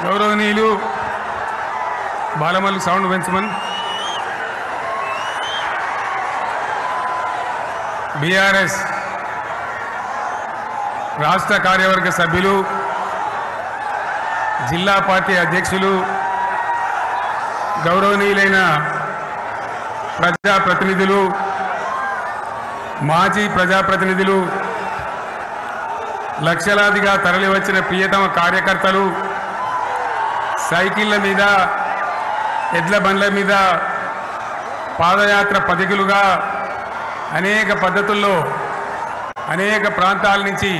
గౌరవనీయులు Balamalli sound పెంచమన్ BRS రాష్ట్ర కార్యవర్గ సభ్యులు జిల్లా పార్టీ అధ్యక్షులు గౌరవనీయులైన ప్రజాప్రతినిధులు మాజీ ప్రజాప్రతినిధులు లక్షలాదిగా తరలివచ్చిన ప్రియతమ కార్యకర్తలు సైకిళ్ల మీద ఎడ్ల బండ్ల మీద పాదయాత్ర పథికులుగా అనేక పద్ధతుల్లో అనేక ప్రాంతాల నుంచి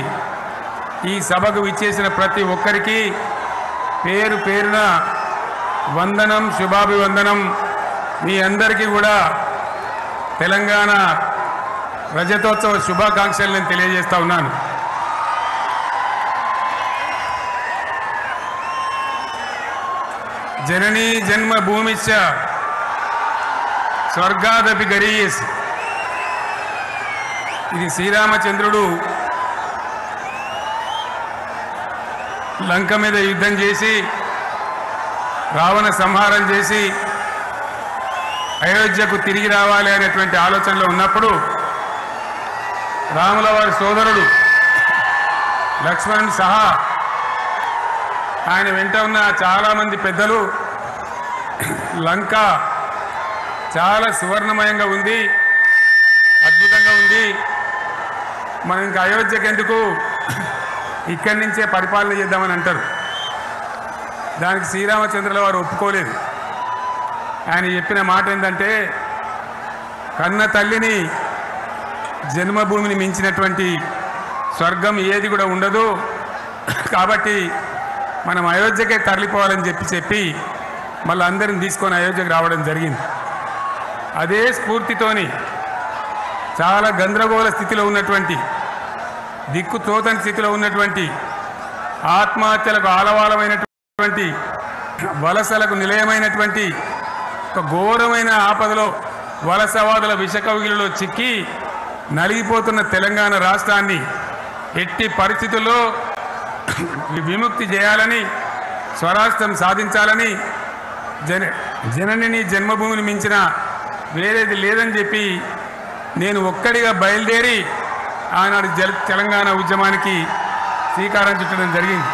ఈ సభకు విచ్చేసిన ప్రతి ఒక్కరికి పేరు పేరున వందనం శుభాభివందనం. మీ అందరికీ కూడా తెలంగాణ రజతోత్సవ శుభాకాంక్షలు నేను తెలియజేస్తా ఉన్నాను. జననీ జన్మభూమిశ్చ స్వర్గాదపి గరీయసి. ఇది శ్రీరామచంద్రుడు లంక మీద యుద్ధం చేసి రావణ సంహారం చేసి అయోధ్యకు తిరిగి రావాలి అనేటువంటి ఆలోచనలో ఉన్నప్పుడు రాముల వారి సోదరుడు లక్ష్మణుడు సహా ఆయన వెంట ఉన్న చాలామంది పెద్దలు లంక చాలా సువర్ణమయంగా ఉంది, అద్భుతంగా ఉంది, మనం ఇంకా అయోధ్యకు ఎందుకు ఇక్కడి నుంచే పరిపాలన చేద్దామని అంటారు. దానికి శ్రీరామచంద్రుల వారు ఒప్పుకోలేదు. ఆయన చెప్పిన మాట ఏంటంటే, కన్న తల్లిని జన్మభూమిని మించినటువంటి స్వర్గం ఏది కూడా ఉండదు, కాబట్టి మనం అయోధ్యకే తరలిపోవాలని చెప్పి మళ్ళీ అందరిని తీసుకొని అయోధ్యకు రావడం జరిగింది. అదే స్ఫూర్తితోని చాలా గందరగోళ స్థితిలో ఉన్నటువంటి, దిక్కు తోతని స్థితిలో ఉన్నటువంటి, ఆత్మహత్యలకు ఆలవాలమైనటువంటి, వలసలకు నిలయమైనటువంటి ఒక ఘోరమైన ఆపదలో వలసవాదుల విషకవిగిలిలో చిక్కి నలిగిపోతున్న తెలంగాణ రాష్ట్రాన్ని ఎట్టి పరిస్థితుల్లో విముక్తి చేయాలని, స్వరాష్ట్రం సాధించాలని, జననిని జన్మభూమిని మించిన వేరేది లేదని చెప్పి నేను ఒక్కడిగా బయలుదేరి ఆనాడు తెలంగాణ ఉద్యమానికి శ్రీకారం చుట్టడం జరిగింది.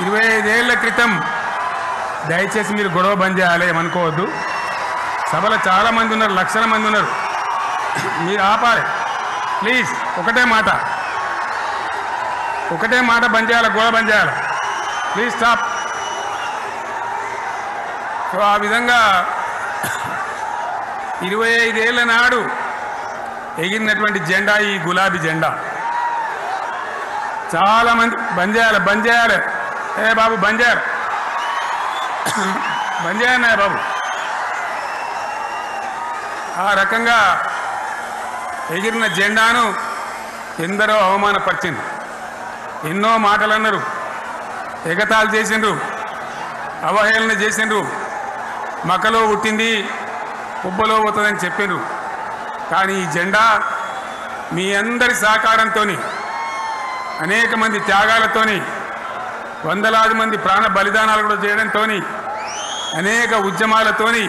25 ఏళ్ల క్రితం, దయచేసి మీరు గొడవ బంద్ చేయాలి ఏమనుకోవద్దు, సభలో చాలామంది ఉన్నారు, లక్షల మంది ఉన్నారు, మీరు ఆపాలి ప్లీజ్. ఒకటే మాట బంద్ చేయాలి, గొడవ బంద్ చేయాలి ప్లీజ్, స్టాప్. సో ఆ విధంగా 25 ఏళ్ల నాడు ఎగిరినటువంటి జెండా ఈ గులాబీ జెండా. చాలామంది బంద్ చేయాలి ఏ బాబు బంద్ చేయాలి బాబు. ఆ రకంగా ఎగిరిన జెండాను ఎందరో అవమానపరిచింది, ఎన్నో మాటలు అన్నారు, ఎగతాళి చేసిండ్రు, అవహేళన చేసిండ్రు, మకలో పుట్టింది ఉబ్బలో పోతుందని చెప్పిండ్రు. కానీ ఈ జెండా మీ అందరి సహకారంతో, అనేక మంది త్యాగాలతోని, వందలాది మంది ప్రాణ బలిదానాలు కూడా చేయడంతో, అనేక ఉద్యమాలతోని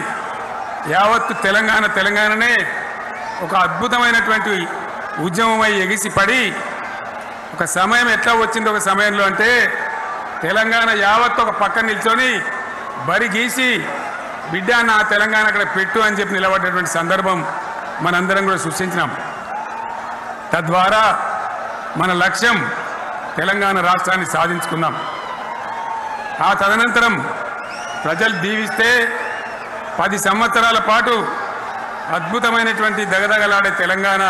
యావత్తు తెలంగాణనే ఒక అద్భుతమైనటువంటి ఉద్యమమై ఎగిసిపడి ఒక సమయం ఎట్లా వచ్చింది, ఒక సమయంలో అంటే తెలంగాణ యావత్తు ఒక పక్కన నిల్చొని బరి గీసి బిడ్డ నా తెలంగాణ అక్కడ పెట్టు అని చెప్పి నిలబడ్డటువంటి సందర్భం మనందరం కూడా సృష్టించినాం. తద్వారా మన లక్ష్యం తెలంగాణ రాష్ట్రాన్ని సాధించుకున్నాం. ఆ తదనంతరం ప్రజలు దీవిస్తే 10 సంవత్సరాల పాటు అద్భుతమైనటువంటి దగదగలాడే తెలంగాణ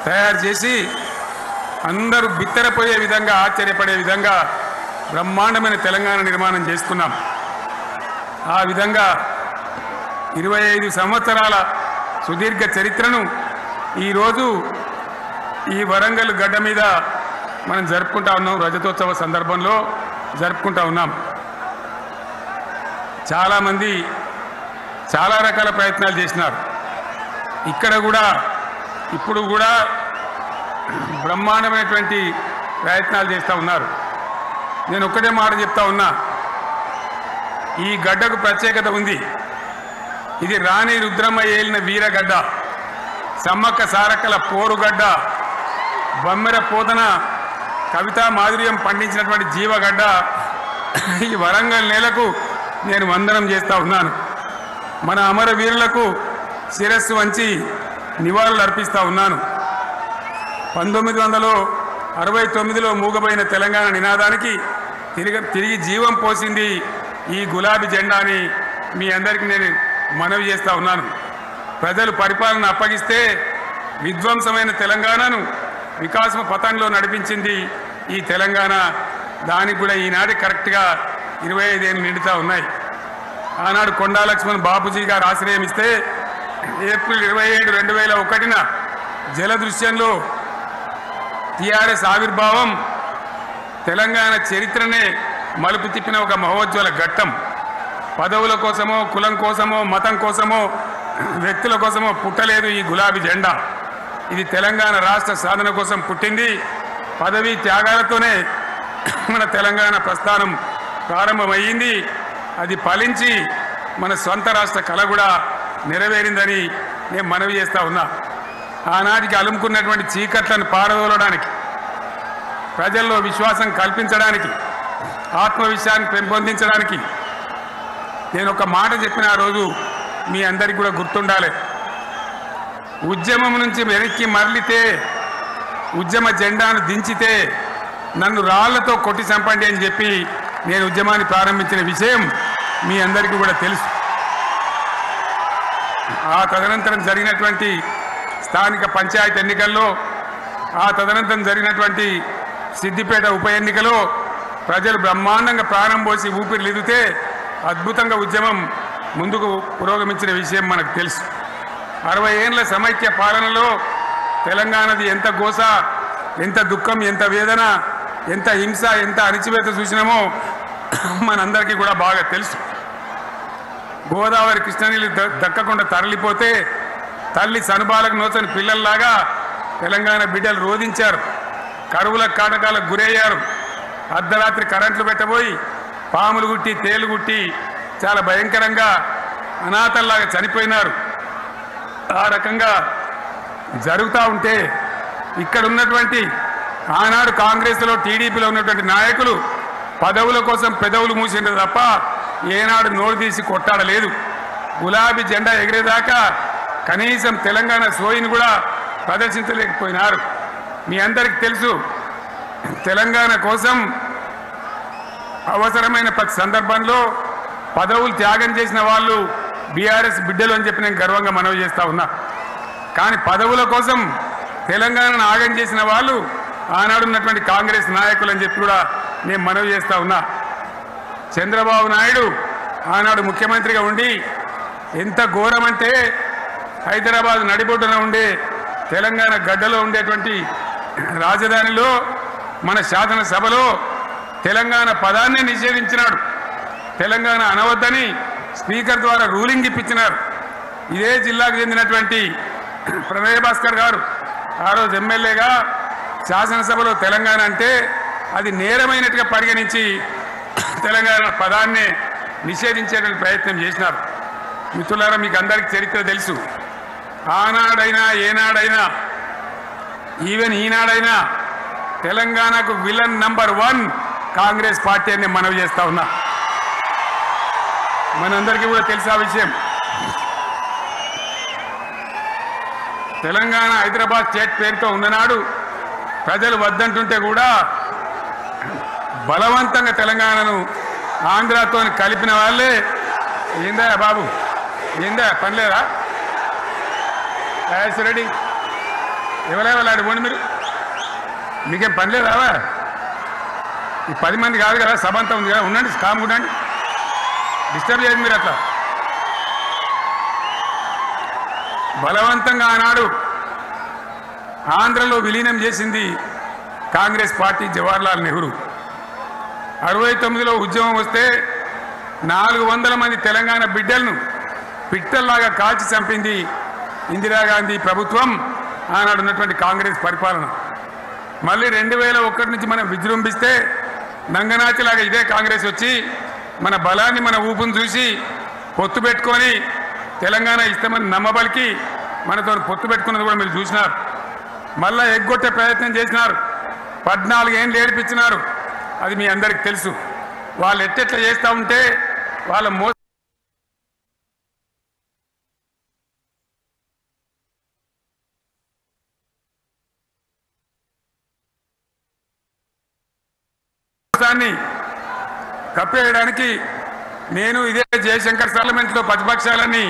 తయారు చేసి అందరూ బిత్తరపోయే విధంగా, ఆశ్చర్యపడే విధంగా బ్రహ్మాండమైన తెలంగాణ నిర్మాణం చేసుకున్నాం. ఆ విధంగా 25 సంవత్సరాల సుదీర్ఘ చరిత్రను ఈరోజు ఈ వరంగల్ గడ్డ మీద మనం జరుపుకుంటా ఉన్నాం. రజతోత్సవ సందర్భంలో జరుపుకుంటా ఉన్నాం. చాలామంది చాలా రకాల ప్రయత్నాలు చేసినారు. ఇక్కడ కూడా ఇప్పుడు కూడా బ్రహ్మాండమైనటువంటి ప్రయత్నాలు చేస్తూ ఉన్నారు. నేను ఒక్కటే మాట చెప్తా ఉన్నా, ఈ గడ్డకు ప్రత్యేకత ఉంది. ఇది రాణి రుద్రమ్మ ఏలిన వీరగడ్డ, సమ్మక్క సారక్కల పోరుగడ్డ, బొమ్మెర పోతన కవితా మాధుర్యం పండించినటువంటి జీవగడ్డ. ఈ వరంగల్ నేలకు నేను వందనం చేస్తూ ఉన్నాను. మన అమరవీరులకు శిరస్సు వంచి నివాళులు అర్పిస్తూ ఉన్నాను. 1969లో మూగబోయిన తెలంగాణ నినాదానికి తిరిగి జీవం పోసింది ఈ గులాబీ జెండా అని మీ అందరికీ నేను మనవి చేస్తూ ఉన్నాను. ప్రజలు పరిపాలన అప్పగిస్తే విధ్వంసమైన తెలంగాణను వికాసం పథంలో నడిపించింది ఈ తెలంగాణ. దానికి కూడా ఈనాటి కరెక్ట్గా 25 ఏళ్ళు నిండుతూ ఉన్నాయి. ఆనాడు కొండా లక్ష్మణ్ బాపూజీ గారు ఆశ్రయం ఇస్తే ఏప్రిల్ 27, 2001 జలదృశ్యంలో టీఆర్ఎస్ ఆవిర్భావం తెలంగాణ చరిత్రనే మలుపు తిప్పిన ఒక మహోజ్వల ఘట్టం. పదవుల కోసమో, కులం కోసమో, మతం కోసమో, వ్యక్తుల కోసమో పుట్టలేదు ఈ గులాబీ జెండా. ఇది తెలంగాణ రాష్ట్ర సాధన కోసం పుట్టింది. పదవీ త్యాగాలతోనే మన తెలంగాణ ప్రస్థానం ప్రారంభమయ్యింది. అది ఫలించి మన సొంత రాష్ట్ర కళ కూడా నెరవేరిందని నేను మనవి చేస్తూ ఉన్నా. ఆనాటికి అలుముకున్నటువంటి చీకట్లను పారదోలడానికి, ప్రజల్లో విశ్వాసం కల్పించడానికి, ఆత్మవిశ్వాసాన్ని పెంపొందించడానికి నేను ఒక మాట చెప్పిన ఆ రోజు మీ అందరికీ కూడా గుర్తుండాలి. ఉద్యమం నుంచి వెనక్కి మరలితే, ఉద్యమ జెండాను దించితే నన్ను రాళ్లతో కొట్టి చంపండి అని చెప్పి నేను ఉద్యమాన్ని ప్రారంభించిన విషయం మీ అందరికీ కూడా తెలుసు. ఆ తదనంతరం జరిగినటువంటి స్థానిక పంచాయతీ ఎన్నికల్లో, ఆ తదనంతరం జరిగినటువంటి సిద్దిపేట ఉప ఎన్నికలో ప్రజలు బ్రహ్మాండంగా ప్రాణం పోసి ఊపిరిలిదితే అద్భుతంగా ఉద్యమం ముందుకు పురోగమించిన విషయం మనకు తెలుసు. 60 ఏళ్ల సమైక్య పాలనలో తెలంగాణది ఎంత గోస, ఎంత దుఃఖం, ఎంత వేదన, ఎంత హింస, ఎంత అణిచివేత చూసినామో మనందరికీ కూడా బాగా తెలుసు. గోదావరి కృష్ణనీళ్ళు దక్కకుండా తరలిపోతే తల్లి సనుబాలకు నోచని పిల్లల్లాగా తెలంగాణ బిడ్డలు రోధించారు. కరువుల కాటకాలకు గురయ్యారు. అర్ధరాత్రి కరెంట్లు పెట్టబోయి పాములు గుట్టి, తేలు గుట్టి చాలా భయంకరంగా అనాథల్లాగా చనిపోయినారు. ఆ రకంగా జరుగుతూ ఉంటే ఇక్కడ ఉన్నటువంటి ఆనాడు కాంగ్రెస్లో, టీడీపీలో ఉన్నటువంటి నాయకులు పదవుల కోసం పెదవులు మూసిండ్రు తప్ప ఏనాడు నోరు తీసి కొట్టాడలేదు. గులాబీ జెండా ఎగిరేదాకా కనీసం తెలంగాణ సోయిని కూడా ప్రదర్శించలేకపోయినారు. మీ అందరికీ తెలుసు, తెలంగాణ కోసం అవసరమైన ప్రతి సందర్భంలో పదవులు త్యాగం చేసిన వాళ్ళు బీఆర్ఎస్ బిడ్డలు అని చెప్పి నేను గర్వంగా మనవి చేస్తూ ఉన్నా. కానీ పదవుల కోసం తెలంగాణను ఆగం చేసిన వాళ్ళు ఆనాడు ఉన్నటువంటి కాంగ్రెస్ నాయకులు అని చెప్పి కూడా నేను మనవి చేస్తూ ఉన్నా. చంద్రబాబు నాయుడు ఆనాడు ముఖ్యమంత్రిగా ఉండి ఎంత ఘోరమంటే హైదరాబాద్ నడిబొడ్డున ఉండే తెలంగాణ గడ్డలో ఉండేటువంటి రాజధానిలో మన శాసనసభలో తెలంగాణ పదాన్ని నిషేధించినాడు. తెలంగాణ అనవద్దని స్పీకర్ ద్వారా రూలింగ్ ఇప్పించినారు. ఇదే జిల్లాకు చెందినటువంటి ప్రణయ్ భాస్కర్ గారు ఆ రోజు ఎమ్మెల్యేగా శాసనసభలో తెలంగాణ అంటే అది నేరమైనట్టుగా పరిగణించి తెలంగాణ పదాన్ని నిషేధించేటువంటి ప్రయత్నం చేసినారు. మిత్రులారా, మీకు అందరికీ చరిత్ర తెలుసు. ఆనాడైనా ఏనాడైనా ఈవెన్ ఈనాడైనా తెలంగాణకు విలన్ నంబర్ 1 కాంగ్రెస్ పార్టీ అని మనవి చేస్తా ఉన్నా. మనందరికీ కూడా తెలుసు ఆ విషయం. తెలంగాణ హైదరాబాద్ స్టేట్ పేరుతో ఉన్ననాడు ప్రజలు వద్దంటుంటే కూడా బలవంతంగా తెలంగాణను ఆంధ్రాతో కలిపిన వాళ్ళే. ఏందా బాబు, ఏందా పనిలేదా? రెడీ ఎవరెవరు పోండి, మీరు మీకేం పనిలేదావా? ఈ 10 మంది కాదు కదా, సభ అంతా ఉంది కదా, ఉండండి, కామ్ ఉండండి, డిస్టర్బ్ చేయండి మీరు. అట్లా బలవంతంగా ఆనాడు ఆంధ్రలో విలీనం చేసింది కాంగ్రెస్ పార్టీ, జవహర్లాల్ నెహ్రూ. 69లో ఉద్యమం వస్తే 400 మంది తెలంగాణ బిడ్డలను పిట్టల్లాగా కాల్చి చంపింది ఇందిరాగాంధీ ప్రభుత్వం, ఆనాడు ఉన్నటువంటి కాంగ్రెస్ పరిపాలన. మళ్ళీ 2001 నుంచి మనం విజృంభిస్తే నంగనాచిలాగా ఇదే కాంగ్రెస్ వచ్చి మన బలాన్ని మన ఊపును చూసి పొత్తు పెట్టుకొని తెలంగాణ ఇస్తామని నమ్మబలికి మనతో పొత్తు పెట్టుకున్నది కూడా మీరు చూసినారు. మళ్ళా ఎగ్గొట్టే ప్రయత్నం చేసినారు. 14 ఏళ్ళు ఏడిపించినారు. అది మీ అందరికి తెలుసు. వాళ్ళు ఎట్టెట్లా చేస్తూ ఉంటే వాళ్ళ మోసాన్ని కప్పేయడానికి నేను ఇదే జయశంకర్ పార్లమెంట్లో ప్రతిపక్షాలని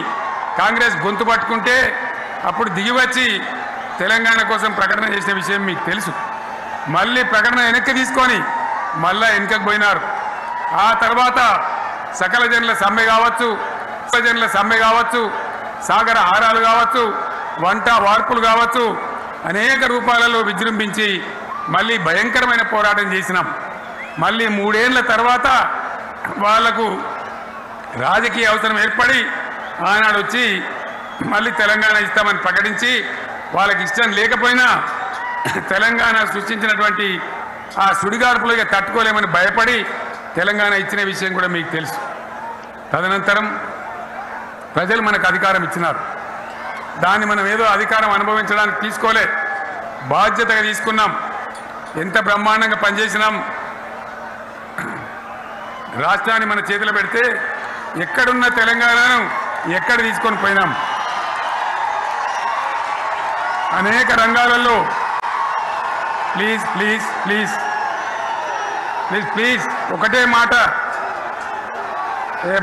కాంగ్రెస్ గొంతు పట్టుకుంటే అప్పుడు దిగివచ్చి తెలంగాణ కోసం ప్రకటన చేసిన విషయం మీకు తెలుసు. మళ్ళీ ప్రకటన వెనక్కి తీసుకొని మళ్ళా వెనుకకు పోయినారు. ఆ తర్వాత సకల జనుల సమ్మె కావచ్చు, సాగర హారాలు కావచ్చు, వంట వార్పులు కావచ్చు, అనేక రూపాలలో విజృంభించి మళ్ళీ భయంకరమైన పోరాటం చేసినాం. మళ్ళీ 3 ఏళ్ల తర్వాత వాళ్లకు రాజకీయ అవసరం ఏర్పడి ఆనాడు వచ్చి మళ్ళీ తెలంగాణ ఇస్తామని ప్రకటించి వాళ్ళకి ఇష్టం లేకపోయినా తెలంగాణ సృష్టించినటువంటి ఆ సుడిగార్పులుగా తట్టుకోలేమని భయపడి తెలంగాణ ఇచ్చిన విషయం కూడా మీకు తెలుసు. తదనంతరం ప్రజలు మనకు అధికారం ఇచ్చినారు. దాన్ని మనం ఏదో అధికారం అనుభవించడానికి తీసుకోలే, బాధ్యతగా తీసుకున్నాం. ఎంత బ్రహ్మాండంగా పనిచేసినాం. రాష్ట్రాన్ని మన చేతిలో పెడితే ఎక్కడున్న తెలంగాణను ఎక్కడ తీసుకొని పోయినాం. అనేక రంగాలలో please please please please please ఒకటే మాట. ఏ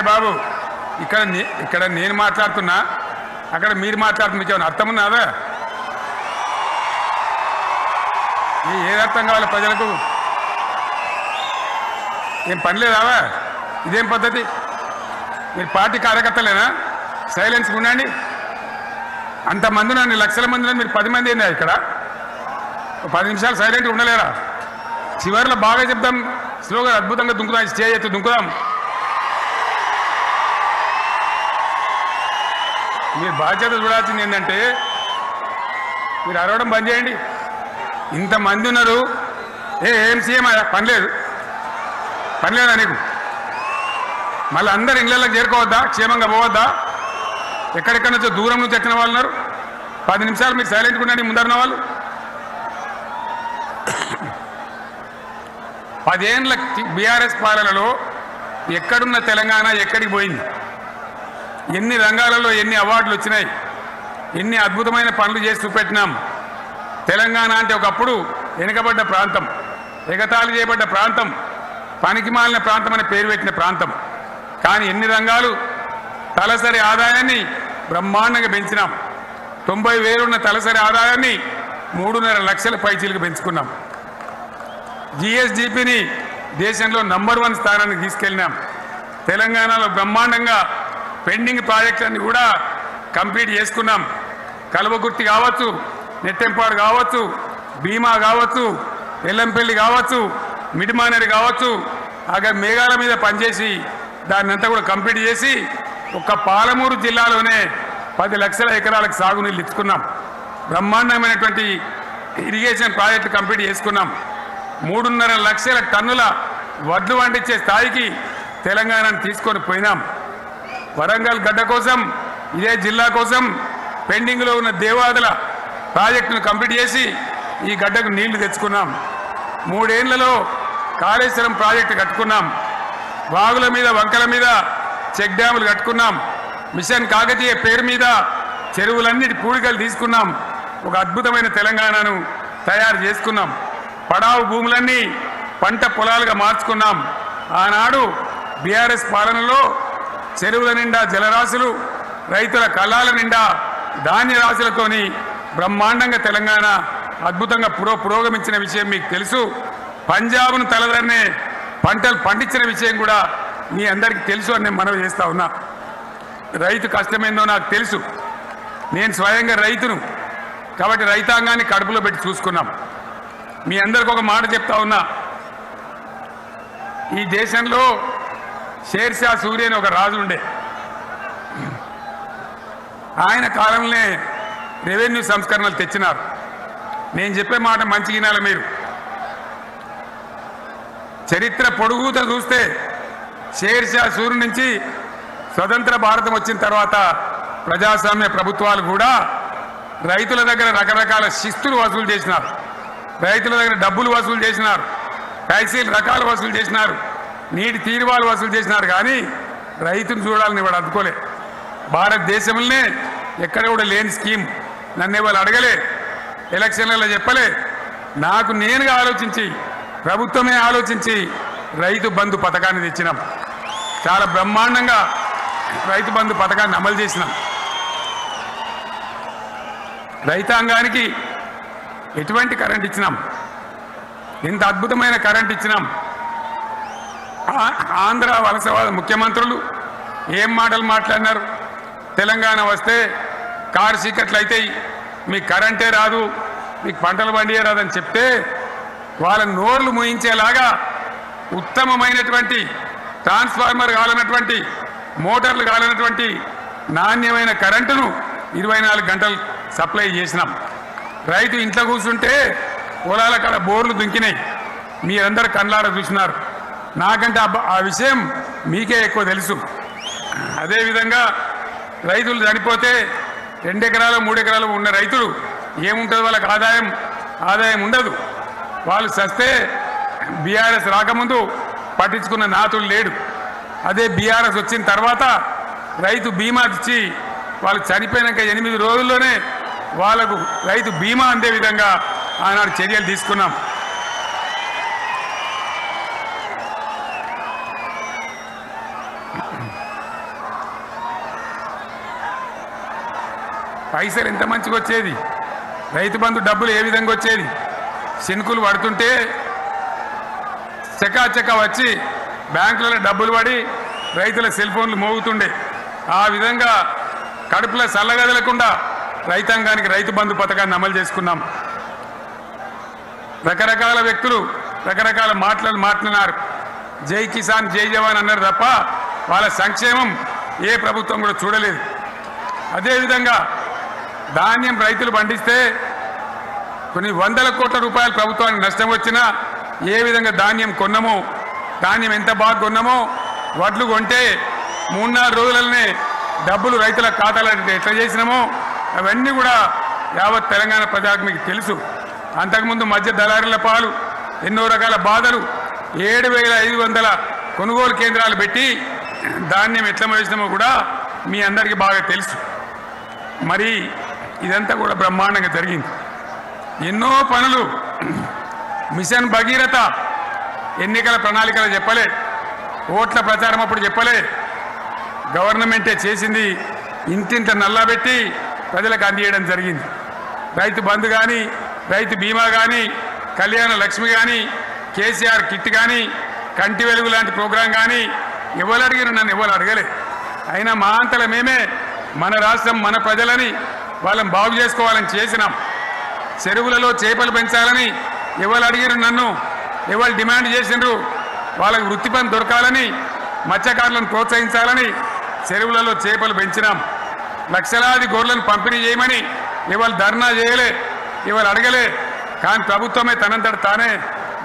బాబు ఇక్కడ నేను మాట్లాడుతున్నా, అక్కడ మీరు మాట్లాడుతున్నా, మీకు ఏమైనా అర్థం ఉన్నదా? ఏది అర్థం కావాలి ప్రజలకు? ఏం పని లేదావా? ఇదేం పద్ధతి? మీరు పార్టీ కార్యకర్తలేనా? సైలెన్స్గా ఉండండి. అంతమంది నన్ను లక్షల మంది మీరు 10 మంది ఏందా ఇక్కడ? 10 నిమిషాలు సైలెంట్గా ఉండలేరా? చివరిలో బాగా చెప్దాం, స్లోగా అద్భుతంగా దుంకుదాం, స్టేజ్ ఎత్తి దుంకుదాం. మీరు బాధ్యత చూడాల్సింది ఏంటంటే మీరు అరవడం బంద్ చేయండి. ఇంతమంది ఉన్నారు. ఏం సీఎం పని లేదా నీకు? మళ్ళీ అందరు ఇళ్ళకి చేరుకోవద్దా? క్షేమంగా పోవద్దా? ఎక్కడెక్కడి నుంచో దూరం నుంచి వచ్చిన వాళ్ళు ఉన్నారు. 10 నిమిషాలు మీరు సైలెంట్గా ఉండండి. ముందరిన వాళ్ళు 10 ఏళ్ళ బీఆర్ఎస్ పాలనలో ఎక్కడున్న తెలంగాణ ఎక్కడికి పోయింది? ఎన్ని రంగాలలో ఎన్ని అవార్డులు వచ్చినాయి? ఎన్ని అద్భుతమైన పనులు చేసి చూపెట్టినాం. తెలంగాణ అంటే ఒకప్పుడు వెనుకబడ్డ ప్రాంతం, ఎగతాళి చేయబడ్డ ప్రాంతం, పనికిమాలిన ప్రాంతం అని పేరు పెట్టిన ప్రాంతం. కానీ ఎన్ని రంగాలు, తలసరి ఆదాయాన్ని బ్రహ్మాండంగా పెంచినాం. 90,000 ఉన్న తలసరి ఆదాయాన్ని 3.5 లక్షల పైచీలకు పెంచుకున్నాం. జిఎస్డిపిని దేశంలో నంబర్ 1 స్థానానికి తీసుకెళ్ళినాం. తెలంగాణలో బ్రహ్మాండంగా పెండింగ్ ప్రాజెక్టులన్నీ కూడా కంప్లీట్ చేసుకున్నాం. కల్వకుర్తి కావచ్చు, నెట్టెంపాడు కావచ్చు, భీమా కావచ్చు, ఎల్లంపల్లి కావచ్చు, మిడిమానేరు కావచ్చు, అక్కడ మేఘాల మీద పనిచేసి దాన్ని అంతా కూడా కంప్లీట్ చేసి ఒక్క పాలమూరు జిల్లాలోనే 10 లక్షల ఎకరాలకు సాగునీళ్ళు ఇచ్చుకున్నాం. బ్రహ్మాండమైనటువంటి ఇరిగేషన్ ప్రాజెక్టు కంప్లీట్ చేసుకున్నాం. 3.5 లక్షల టన్నుల వడ్లు పండించే స్థాయికి తెలంగాణను తీసుకొని పోయినాం. వరంగల్ గడ్డ కోసం, ఇదే జిల్లా కోసం పెండింగ్లో ఉన్న దేవాదుల ప్రాజెక్టును కంప్లీట్ చేసి ఈ గడ్డకు నీళ్లు తెచ్చుకున్నాం. 3 ఏళ్లలో కాళేశ్వరం ప్రాజెక్టు కట్టుకున్నాం. వాగుల మీద, వంకల మీద చెక్ డ్యాములు కట్టుకున్నాం. మిషన్ కాకతీయ పేరు మీద చెరువులన్నిటి పూడికలు తీసుకున్నాం. ఒక అద్భుతమైన తెలంగాణను తయారు చేసుకున్నాం. పడావు భూములన్నీ పంట పొలాలుగా మార్చుకున్నాం. ఆనాడు బీఆర్ఎస్ పాలనలో చెరువుల నిండా జలరాశులు, రైతుల కళ్ళాల నిండా ధాన్య రాశులతోని బ్రహ్మాండంగా తెలంగాణ అద్భుతంగా పురోగమించిన విషయం మీకు తెలుసు. పంజాబ్ను తలదన్నే పంటలు పండించిన విషయం కూడా మీ అందరికీ తెలుసు అని నేను మనవి చేస్తా ఉన్నా. రైతు కష్టమేందో నాకు తెలుసు. నేను స్వయంగా రైతును కాబట్టి రైతాంగాన్ని కడుపులో పెట్టి చూసుకున్నాం. మీ అందరికి ఒక మాట చెప్తా ఉన్నా. ఈ దేశంలో షేర్షా సూరి అని ఒక రాజు ఉండే. ఆయన కాలంలోనే రెవెన్యూ సంస్కరణలు తెచ్చినారు. నేను చెప్పే మాట మంచి వినాలి మీరు. చరిత్ర పొడుగుత చూస్తే షేర్షా సూరు నుంచి స్వతంత్ర భారతం వచ్చిన తర్వాత ప్రజాస్వామ్య ప్రభుత్వాలు కూడా రైతుల దగ్గర రకరకాల శిస్తులు వసూలు చేసినారు, రైతుల దగ్గర డబ్బులు వసూలు చేసినారు, తహసీల్ రకాలు వసూలు చేసినారు, నీటి తీరువాలు వసూలు చేసినారు. కానీ రైతును చూడాలని వాడు అందుకోలే. భారతదేశంలోనే ఎక్కడ కూడా లేని స్కీమ్ నన్ను వాళ్ళు అడగలే, ఎలక్షన్లలో చెప్పలే. నాకు నేనుగా ఆలోచించి ప్రభుత్వమే ఆలోచించి రైతు బంధు పథకాన్ని తెచ్చినాం. చాలా బ్రహ్మాండంగా రైతు బంధు పథకాన్ని అమలు చేసినాం. రైతాంగానికి ఎటువంటి కరెంట్ ఇచ్చినాం, ఎంత అద్భుతమైన కరెంట్ ఇచ్చినాం. ఆంధ్ర వలసవాద ముఖ్యమంత్రులు ఏం మాటలు మాట్లాడినారు. తెలంగాణ వస్తే కారు చీకట్లు అవుతాయి, మీకు కరెంటే రాదు, మీకు పంటలు పండియే రాదని చెప్తే వాళ్ళ నోర్లు మూయించేలాగా ఉత్తమమైనటువంటి ట్రాన్స్ఫార్మర్ కావాలన్నటువంటి మోటార్లు కావాలన్నటువంటి నాణ్యమైన కరెంటును 24 గంటలు సప్లై చేసినాం. రైతు ఇంట్లో కూర్చుంటే పొలాల కాడ బోర్లు దుంకినాయి, మీరందరూ కళ్ళారా చూసినారు. నాకంటే ఆ విషయం మీకే ఎక్కువ తెలుసు. అదేవిధంగా రైతులు చనిపోతే 2 ఎకరాలు 3 ఎకరాలు ఉన్న రైతులు ఏముంటుంది, వాళ్ళకి ఆదాయం ఉండదు. వాళ్ళు చస్తే బీఆర్ఎస్ రాకముందు పట్టించుకున్న నాతులు లేడు. అదే బీఆర్ఎస్ వచ్చిన తర్వాత రైతు బీమా ఇచ్చి వాళ్ళు చనిపోయినాక 8 రోజుల్లోనే వాళ్ళకు రైతు బీమా అందే విధంగా ఆనాడు చర్యలు తీసుకున్నాం. పైసలు ఎంత మంచిగా వచ్చేది, రైతు బంధు డబ్బులు ఏ విధంగా వచ్చేది. శనుకులు పడుతుంటే చకాచకా వచ్చి బ్యాంకులలో డబ్బులు పడి రైతుల సెల్ ఫోన్లు మోగుతుండే. ఆ విధంగా కడుపులో చల్లగదలకుండా రైతాంగానికి రైతు బంధు పథకాన్ని అమలు చేసుకున్నాం. రకరకాల వ్యక్తులు రకరకాల మాట్లాడినారు. జై కిసాన్ జై జవాన్ అన్నారు తప్ప వాళ్ళ సంక్షేమం ఏ ప్రభుత్వం కూడా చూడలేదు. అదేవిధంగా ధాన్యం రైతులు పండిస్తే కొన్ని 100ల కోట్ల రూపాయలు ప్రభుత్వానికి నష్టం వచ్చినా ఏ విధంగా ధాన్యం కొన్నామో, ధాన్యం ఎంత బాగా కొన్నామో, వడ్లు కొంటే 3-4 రోజులనే డబ్బులు రైతుల ఖాతాలో ఎట్లా చేసినామో అవన్నీ కూడా యావత్ తెలంగాణ ప్రజలకు మీకు తెలుసు. అంతకుముందు మధ్య దళారుల పాలు ఎన్నో రకాల బాధలు, 7,500 కొనుగోలు కేంద్రాలు పెట్టి ధాన్యం ఎట్లా వేసినామో కూడా మీ అందరికీ బాగా తెలుసు. మరి ఇదంతా కూడా బ్రహ్మాండంగా జరిగింది. ఎన్నో పనులు, మిషన్ భగీరథ ఎన్నికల ప్రణాళికలు చెప్పలే, ఓట్ల ప్రచారం అప్పుడు చెప్పలే, గవర్నమెంటే చేసింది. ఇంటింత నల్లబెట్టి ప్రజలకు అందియడం జరిగింది. రైతు బంధు కానీ, రైతు బీమా కానీ, కళ్యాణ లక్ష్మి కానీ, కేసీఆర్ కిట్ కానీ, కంటి వెలుగు లాంటి ప్రోగ్రాం కానీ ఎవరు అడిగినా నన్ను ఎవరు అడగలే. అయినా మా అంతలో మేమే మన రాష్ట్రం మన ప్రజలని వాళ్ళని బాగు చేసుకోవాలని చేసినాం. చెరువులలో చేపలు పెంచాలని ఎవరు అడిగిరు, నన్ను ఎవరు డిమాండ్ చేసిండ్రు, వాళ్ళకి వృత్తి పని దొరకాలని, మత్స్యకారులను ప్రోత్సహించాలని చెరువులలో చేపలు పెంచినాం. లక్షలాది గొర్రెలను పంపిణీ చేయమని ఎవరు ధర్నా చేయలే, ఎవరు అడగలే. కానీ ప్రభుత్వమే తనంతట తానే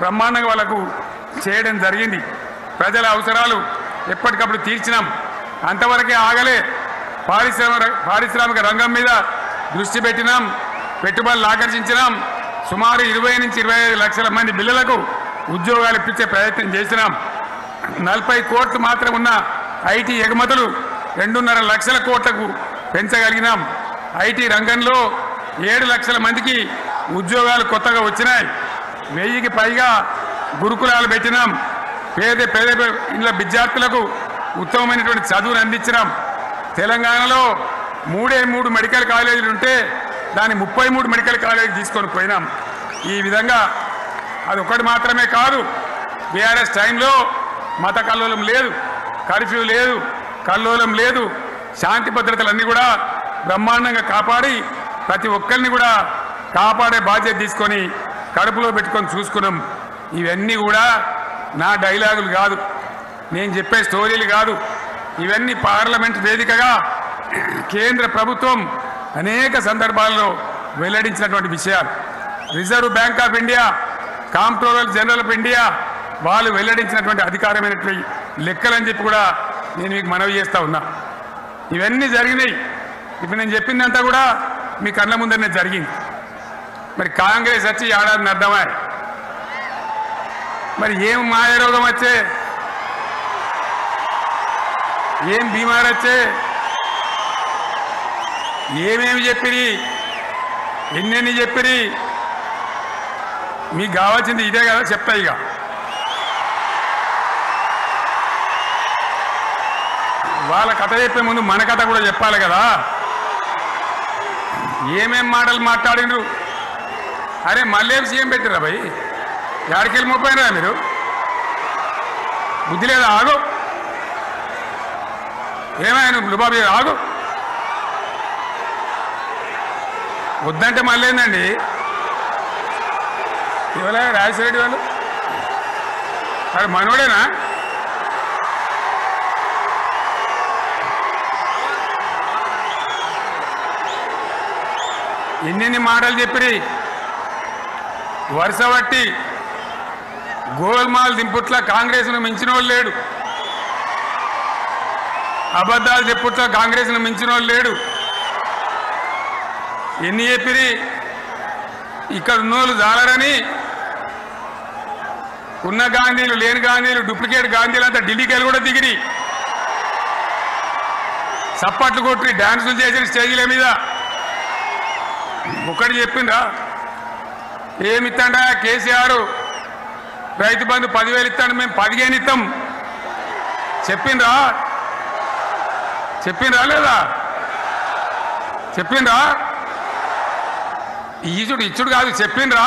బ్రహ్మాండంగా వాళ్ళకు చేయడం జరిగింది. ప్రజల అవసరాలు ఎప్పటికప్పుడు తీర్చినాం. అంతవరకే ఆగలే. పారిశ్రామిక రంగం మీద దృష్టి పెట్టినాం, పెట్టుబడులు ఆకర్షించినాం. సుమారు 20 నుంచి 25 లక్షల మంది పిల్లలకు ఉద్యోగాలు ఇప్పించే ప్రయత్నం చేసినాం. 40 కోట్లు మాత్రం ఉన్న ఐటీ ఎగుమతులు 2.5 లక్షల కోట్లకు పెంచగలిగినాం. ఐటీ రంగంలో 7 లక్షల మందికి ఉద్యోగాలు కొత్తగా వచ్చినాయి. 1000కి పైగా గురుకులాలు పెట్టినాం. పేద ఇళ్ళ విద్యార్థులకు ఉత్తమమైనటువంటి చదువును అందించినాం. తెలంగాణలో 3 మెడికల్ కాలేజీలు ఉంటే దాన్ని 33 మెడికల్ కాలేజీ తీసుకొని పోయినాం. ఈ విధంగా అదొకటి మాత్రమే కాదు, బీఆర్ఎస్ టైంలో మత కల్లోలం లేదు, కర్ఫ్యూ లేదు, కల్లోలం లేదు. శాంతి భద్రతలన్నీ కూడా బ్రహ్మాండంగా కాపాడి ప్రతి ఒక్కరిని కూడా కాపాడే బాధ్యత తీసుకొని కడుపులో పెట్టుకొని చూసుకున్నాం. ఇవన్నీ కూడా నా డైలాగులు కాదు, నేను చెప్పే స్టోరీలు కాదు. ఇవన్నీ పార్లమెంట్ వేదికగా కేంద్ర ప్రభుత్వం అనేక సందర్భాల్లో వెల్లడించినటువంటి విషయాలు. Reserve bank of India, comptroller general of India వాళ్ళు వెల్లడించినటువంటి అధికారమైనటువంటి లెక్కలని చెప్పి కూడా నేను మీకు మనవి చేస్తా ఉన్నా. ఇవన్నీ జరిగినాయి. ఇప్పుడు నేను చెప్పిందంతా కూడా మీ కళ్ళ ముందరనే జరిగింది. మరి కాంగ్రెస్ వచ్చి ఏడాదిని అర్థమా? మరి ఏం మాయరోగం వచ్చే, ఏం బీమారు వచ్చే, ఏమేమి చెప్పిరి, ఎన్నెన్ని చెప్పిరి, మీకు కావాల్సింది ఇదే కదా. చెప్తా ఇక వాళ్ళ కథ చెప్పే ముందు మన కథ కూడా చెప్పాలి కదా. ఏమేం మాటలు మాట్లాడినరు. అరే మళ్ళీ సీఎం పెట్టిరా భయ్, ఏడకెళ్ళి మోపోయినరా మీరు? బుద్ధి లేదా? ఆగు. ఏమైనా లుబాబు ఆగు. వద్దంటే మళ్ళీ ఏందండి? ఇవాళ రాజశేఖర వాళ్ళు అది మనోడేనా? ఎన్నెన్ని మాటలు చెప్పి వరుస బట్టి గోల్మాల్ దింపుట్ల కాంగ్రెస్ను మించిన వాళ్ళు లేడు. అబద్ధాలు చెప్పుట్ల కాంగ్రెస్ను మించిన వాళ్ళు లేడు. ఎన్ని చెప్పిరి? ఇక్కడ ఉన్నోళ్ళు జాలరని ఉన్న గాంధీలు లేని గాంధీలు డూప్లికేట్ గాంధీలు అంతా ఢిల్లీకి వెళ్ళి కూడా దిగిరి, చప్పట్లు కొట్టి డాన్సులు చేసిన స్టేజీల మీద. ఒకటి చెప్పిండ్రా? ఏమిత్తాడా కేసీఆర్? రైతు బంధు 10,000 ఇస్తాడు, మేము 15 ఇస్తాం. చెప్పిండ్రా? చెప్పిండ్రా లేదా? చెప్పిండ్రా? ఇచ్చుడు కాదు, చెప్పిండ్రా?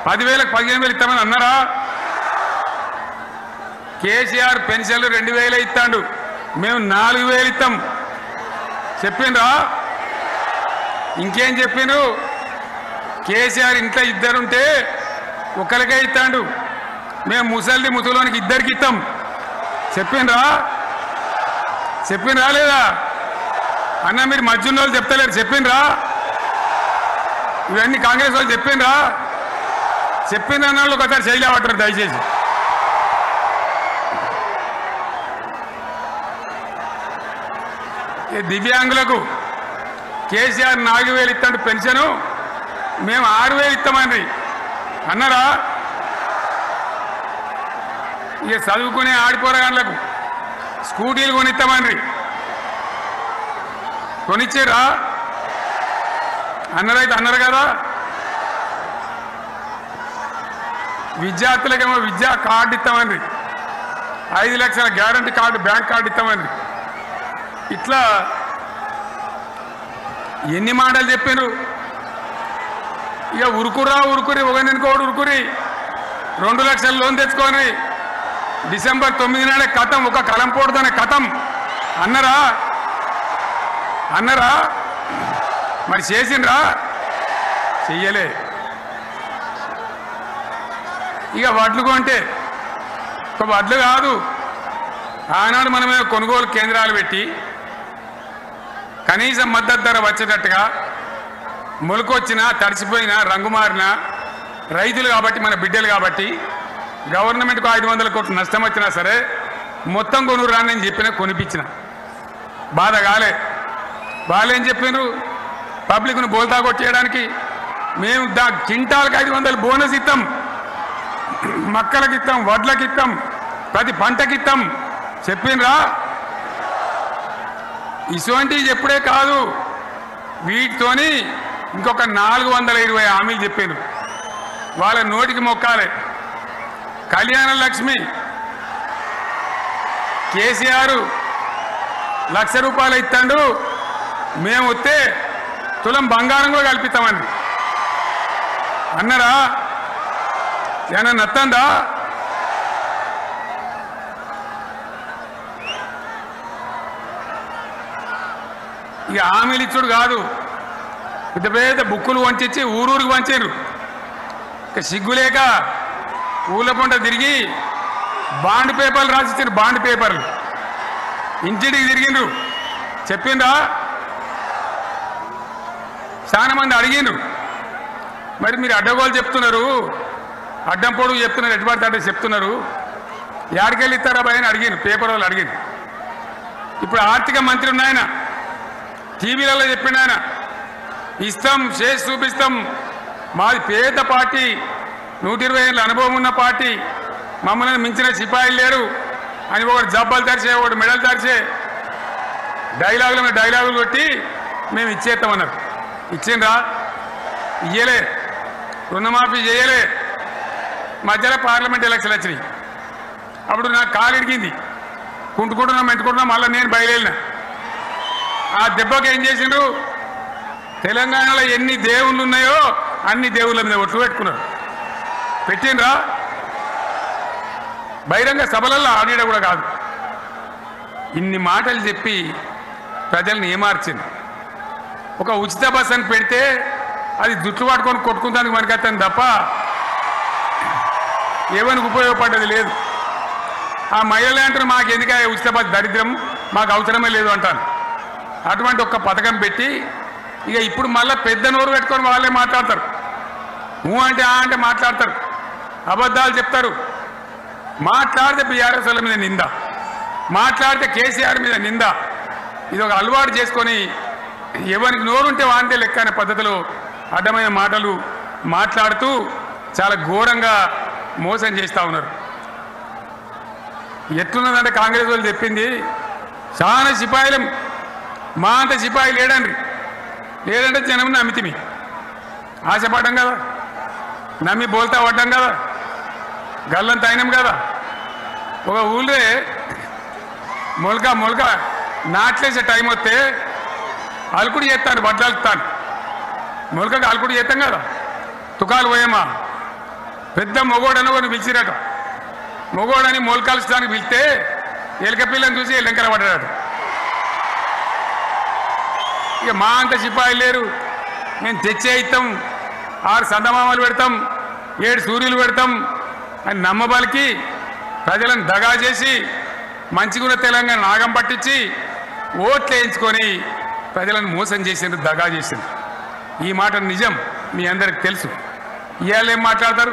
10,000కు 15,000 ఇస్తామని అన్నారా? కేసీఆర్ పెన్షన్లు 2,000 ఇస్తాడు, మేము 4,000 ఇస్తాం. చెప్పిండ్రా? ఇంకేం చెప్పిండ్రు? కేసీఆర్ ఇంట్లో ఇద్దరుంటే ఒకరికే ఇస్తాడు, మేము ముసలోనికి 2కి ఇస్తాం. చెప్పిండ్రా? చెప్పిండ్రా లేదా? అన్న మీరు మధ్యన్న వాళ్ళు చెప్తలేరు. చెప్పిండ్రా? ఇవన్నీ కాంగ్రెస్ వాళ్ళు చెప్పిండ్రా? చెప్పిండ్రు అన్న వాళ్ళు ఒకసారి చేయలేవటారు దయచేసి. దివ్యాంగులకు కేసీఆర్ 4,000 ఇస్తాడు పెన్షను, మేము 6,000 ఇస్తామండి అన్నారా? ఇక చదువుకునే ఆడిపోరగాళ్ళకు స్కూటీలు కొనిస్తామండి, కొనిచ్చారా? అన్నారైతే అన్నారు కదా. విద్యార్థులకేమో విద్యా కార్డు ఇస్తామండి, 5 లక్షల గ్యారంటీ కార్డు, బ్యాంక్ కార్డు ఇస్తామండి. ఇట్లా ఎన్ని మాటలు చెప్పారు. ఇక ఉరుకురి ఒకరినుకోడు ఉరుకురి 2 లక్షల లోన్ తెచ్చుకొని డిసెంబర్ 9 నాడే కథం, ఒక కలంపోడుతోనే కథం అన్నరా? అన్నరా? మరి చేసిండ్రా? చెయ్యలే. ఇక వడ్లు కొంటే ఒక వడ్లు కాదు, ఆనాడు మనమే కొనుగోలు కేంద్రాలు పెట్టి కనీసం మద్దతు ధర వచ్చేటట్టుగా మొలకొచ్చినా తడిసిపోయినా రంగు మారినా రైతులు కాబట్టి మన బిడ్డలు కాబట్టి గవర్నమెంట్కు 500 కోట్లు నష్టం వచ్చినా సరే మొత్తం కొనురా అని చెప్పినా కొనిపించిన. బాధ కాలే. వాళ్ళేం చెప్పిండ్రు? పబ్లిక్ను బోల్తా కొట్టేయడానికి మేము క్వింటాల్కి 500 బోనస్ ఇస్తాం, మక్కలకి ఇస్తాం, వడ్లకి ఇస్తాం, ప్రతి పంటకి ఇస్తాం. చెప్పిండ్రా? ఇటువంటివి చెప్పుడే కాదు, వీటితోని ఇంకొక 420 హామీలు చెప్పిండ్రు. వాళ్ళ నోటికి మొక్కాలే. కళ్యాణ లక్ష్మి కేసీఆర్ 1,00,000 రూపాయలు ఇస్తాడు, మేము వస్తే తులం బంగారం కూడా కల్పిస్తామండి అన్నారా? ఏమన్నా నత్తందా? ఇక హామీలు ఇచ్చుడు కాదు, పెద్ద పెద్ద బుక్కులు వంచి ఊరూరికి వంచారు. ఇక సిగ్గులేక ఊళ్ళ పంట తిరిగి బాండ్ పేపర్లు రాసిచ్చారు. బాండ్ పేపర్లు ఇంటింటికి తిరిగిండ్రు. చెప్పిండ్రా? చాలా మంది అడిగిండ్రు. మరి మీరు అడ్డగోలు చెప్తున్నారు, అడ్డం పొడుగు చెప్తున్నారు, ఎటు పడితే అంటే చెప్తున్నారు. యాడికెళ్ళి ఇస్తారా భయ అని అడిగాను, పేపర్ వాళ్ళు అడిగాను. ఇప్పుడు ఆర్థిక మంత్రి ఉన్నాయన, టీవీలలో చెప్పిండు ఆయన, ఇస్తాం చేసి చూపిస్తాం, మాది పేద పార్టీ, 120 ఏళ్ళ అనుభవం ఉన్న పార్టీ, మమ్మల్ని మించిన సిపాయిలు లేరు అని ఒకటి జబ్బలు తరిచే, ఒకటి మెడలు తరిచే డైలాగులు కొట్టి మేము ఇచ్చేస్తామన్నారు. ఇచ్చిండ్రా? ఇయ్యలే. రుణమాఫీ చేయలే. మధ్యలో పార్లమెంట్ ఎలక్షన్లు వచ్చినాయి. అప్పుడు నాకు కాలు ఇరిగింది, కుంటుకుంటున్నాం మెంటుకుంటున్నాం, మళ్ళీ నేను బయలుదేరిన. ఆ దెబ్బకి ఏం చేసిండ్రు, తెలంగాణలో ఎన్ని దేవుళ్ళు ఉన్నాయో అన్ని దేవుళ్ళ మీద ఒట్లు పెట్టుకున్నారు. పెట్టిండ్రా? బహిరంగ సభలలో ఆడిడ కూడా కాదు. ఇన్ని మాటలు చెప్పి ప్రజల్ని ఏమార్చింది. ఒక ఉచిత బస్ అని పెడితే అది జుట్లు పట్టుకొని కొట్టుకుందానికి మనకత్తాను తప్ప ఏమనికి ఉపయోగపడ్డది లేదు. ఆ మహిళలు అంటారు మాకు ఎందుక ఉచిత బస్ దరిద్రం, మాకు అవసరమే లేదు అంటాను. అటువంటి ఒక్క పథకం పెట్టి ఇక ఇప్పుడు మళ్ళీ పెద్ద నోరు పెట్టుకొని వాళ్ళే మాట్లాడతారు. అంటే అంటే మాట్లాడతారు, అబద్ధాలు చెప్తారు. మాట్లాడితే బీఆర్ఎస్ వాళ్ళ మీద నింద, మాట్లాడితే కేసీఆర్ మీద నింద. ఇది ఒక అలవాటు చేసుకొని ఎవరికి నోరుంటే వాంతే లెక్క అనే పద్ధతిలో అడ్డమైన మాటలు మాట్లాడుతూ చాలా ఘోరంగా మోసం చేస్తూ ఉన్నారు. ఎట్లున్నదంటే కాంగ్రెస్ వాళ్ళు చెప్పింది, చాలా సిపాయిలం, మా అంత సిపాయి లేడంటే జనం నమ్మితిమి, ఆశపడ్డాం కదా, నమ్మి బోల్తా పడ్డాం కదా, గల్లంత అయినాం కదా. ఒక ఊళ్ళో మొలక నాట్లేసే టైం వస్తే అలుకుడు చేస్తాను, బట్టలుతాను, మొలకకు అలుకుడు చేస్తాం కదా, తుకాలు పోయేమా. పెద్ద మొగోడని కొన్ని పిలిచిరట, మొగోడని మొలకాల్చడానికి పిలిస్తే ఎలక పిల్లని చూసి ఎల్లంకర పడ్డాడు. ఇక మా అంత సిపాయిలు లేరు, మేము తెచ్చే ఇస్తాం, 6 సందమామలు పెడతాం, 7 సూర్యులు పెడతాం అని నమ్మబలికి ప్రజలను దగా చేసి మంచిగున్న తెలంగాణ నాగం పట్టించి ఓట్లు వేయించుకొని ప్రజలను మోసం చేసిండ్రు, దగా చేసిండ్రు. ఈ మాట నిజం, మీ అందరికి తెలుసు. ఇవాళ ఏం మాట్లాడతారు,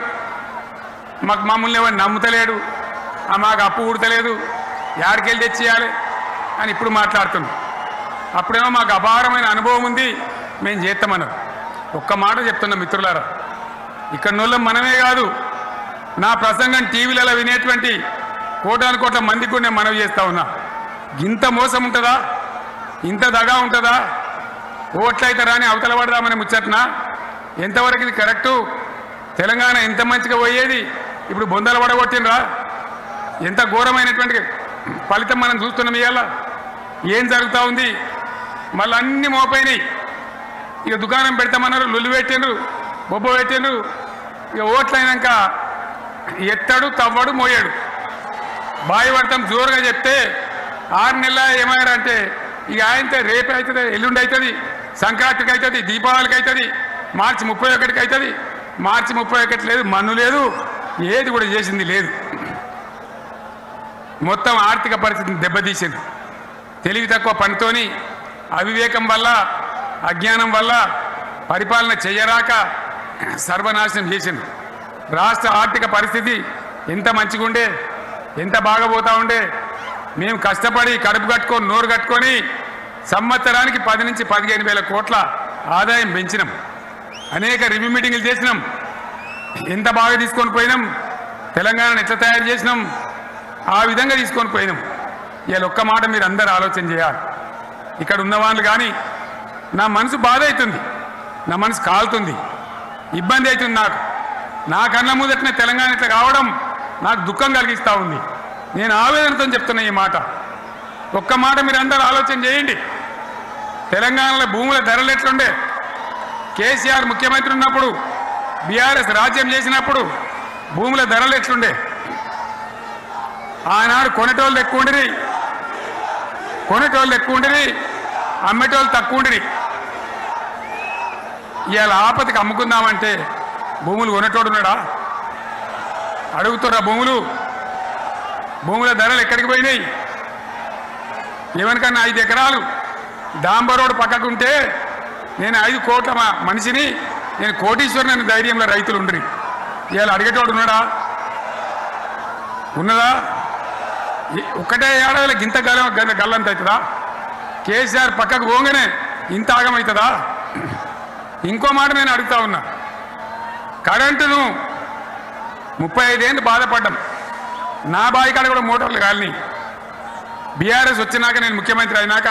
మమ్మల్ని ఎవరు నమ్ముతలేడు, మాకు అప్పు ఉడతలేదు, యాడికెళ్ళి తెచ్చియాలి అని ఇప్పుడు మాట్లాడుతున్నాం. అప్పుడేమో మాకు అపారమైన అనుభవం ఉంది, మేము చేస్తామన్నారు. ఒక్క మాట చెప్తున్నా మిత్రులారా, ఇక్కడ నోళ్ళం మనమే కాదు, నా ప్రసంగం టీవీలలో వినేటువంటి కోటాను కోట్ల మందికి కూడా నేను మనవి చేస్తా ఉన్నా. ఇంత మోసం ఉంటుందా, ఇంత దగా ఉంటుందా? ఓట్లయితే రాని అవతల పడదామని ముచ్చట్నా? ఎంతవరకు ఇది కరెక్టు? తెలంగాణ ఎంత మంచిగా పోయేది, ఇప్పుడు బొందలు పడగొట్టినరా? ఎంత ఘోరమైనటువంటి ఫలితం మనం చూస్తున్నాం. ఇవాళ ఏం జరుగుతూ ఉంది? మళ్ళీ అన్ని మోపైనాయి. ఇక దుకాణం పెడతామన్నారు, లొల్లు పెట్టిండ్రు, బొబ్బ పెట్టిండ్రు. ఇక ఓట్లయినాక ఎత్తాడు, తవ్వడు, మోయాడు. బాయి పడతాం జోరుగా చెప్తే 6 నెలల ఏమయ్యారంటే ఇక ఆయనతో రేపు అవుతుంది, ఎల్లుండి అవుతుంది, సంక్రాంతికి అవుతుంది, దీపావళికి అవుతుంది, మార్చి 31కి అవుతుంది. మార్చి 31 లేదు, మన్ను లేదు, ఏది కూడా చేసింది లేదు. మొత్తం ఆర్థిక పరిస్థితిని దెబ్బతీసింది. తెలివి తక్కువ పనితోని, అవివేకం వల్ల, అజ్ఞానం వల్ల పరిపాలన చేయరాక సర్వనాశనం చేసింది. రాష్ట్ర ఆర్థిక పరిస్థితి ఎంత మంచిగా ఉండే, ఎంత బాగా పోతా ఉండే. మేము కష్టపడి కడుపు కట్టుకొని నోరు కట్టుకొని సంవత్సరానికి 10 నుంచి 15 వేల కోట్ల ఆదాయం పెంచినాం. అనేక రివ్యూ మీటింగులు చేసినాం. ఎంత బాగా తీసుకొని పోయినాం, తెలంగాణను ఎట్లా తయారు చేసినాం, ఆ విధంగా తీసుకొని పోయినాం. ఇవాళ ఒక్క మాట మీరు అందరూ ఆలోచన చేయాలి. ఇక్కడ ఉన్నవాళ్ళు కానీ నా మనసు బాధ అవుతుంది, నా మనసు కాలుతుంది, ఇబ్బంది అవుతుంది. నా కళ్ళ ముందటనే తెలంగాణ ఇట్లా కావడం నాకు దుఃఖం కలిగిస్తూ ఉంది. నేను ఆవేదనతో చెప్తున్నా ఈ మాట. ఒక్క మాట మీరు అందరూ ఆలోచన చేయండి. తెలంగాణలో భూముల ధరలు ఎట్లుండే? కేసీఆర్ ముఖ్యమంత్రి ఉన్నప్పుడు, బీఆర్ఎస్ రాజ్యం చేసినప్పుడు భూముల ధరలు ఎట్లుండే? ఆనాడు కొనేటోళ్ళు ఎక్కువ ఉండిరి, అమ్మేటోళ్ళు తక్కువ ఉండిరి. ఇవాళ ఆపదకి అమ్ముకుందామంటే భూములు కొనేటోడున్నాడా? అడుగుతున్నా భూముల ధరలు ఎక్కడికి పోయినాయి? ఎవరికన్నా 5 ఎకరాలు డాంబర్ రోడ్ పక్కకుంటే నేను 5 కోట్ల మనిషిని, నేను కోటీశ్వరుని ధైర్యంలో రైతులు ఉండరు. ఇవాళ అడిగేటోడు ఉన్నాడా? ఉన్నదా? ఒక్కటే ఏడాదికి ఇంత గల్లంత అవుతుందా? కేసీఆర్ పక్కకు పోగానే ఇంత ఆగమవుతుందా? ఇంకో మాట నేను అడుగుతా ఉన్నా, కరెంటును 35 ఏళ్ళు బాధపడ్డాం. నా బావి కాడ కూడా మోటార్లు కాలిని. బీఆర్ఎస్ వచ్చినాక నేను ముఖ్యమంత్రి అయినాక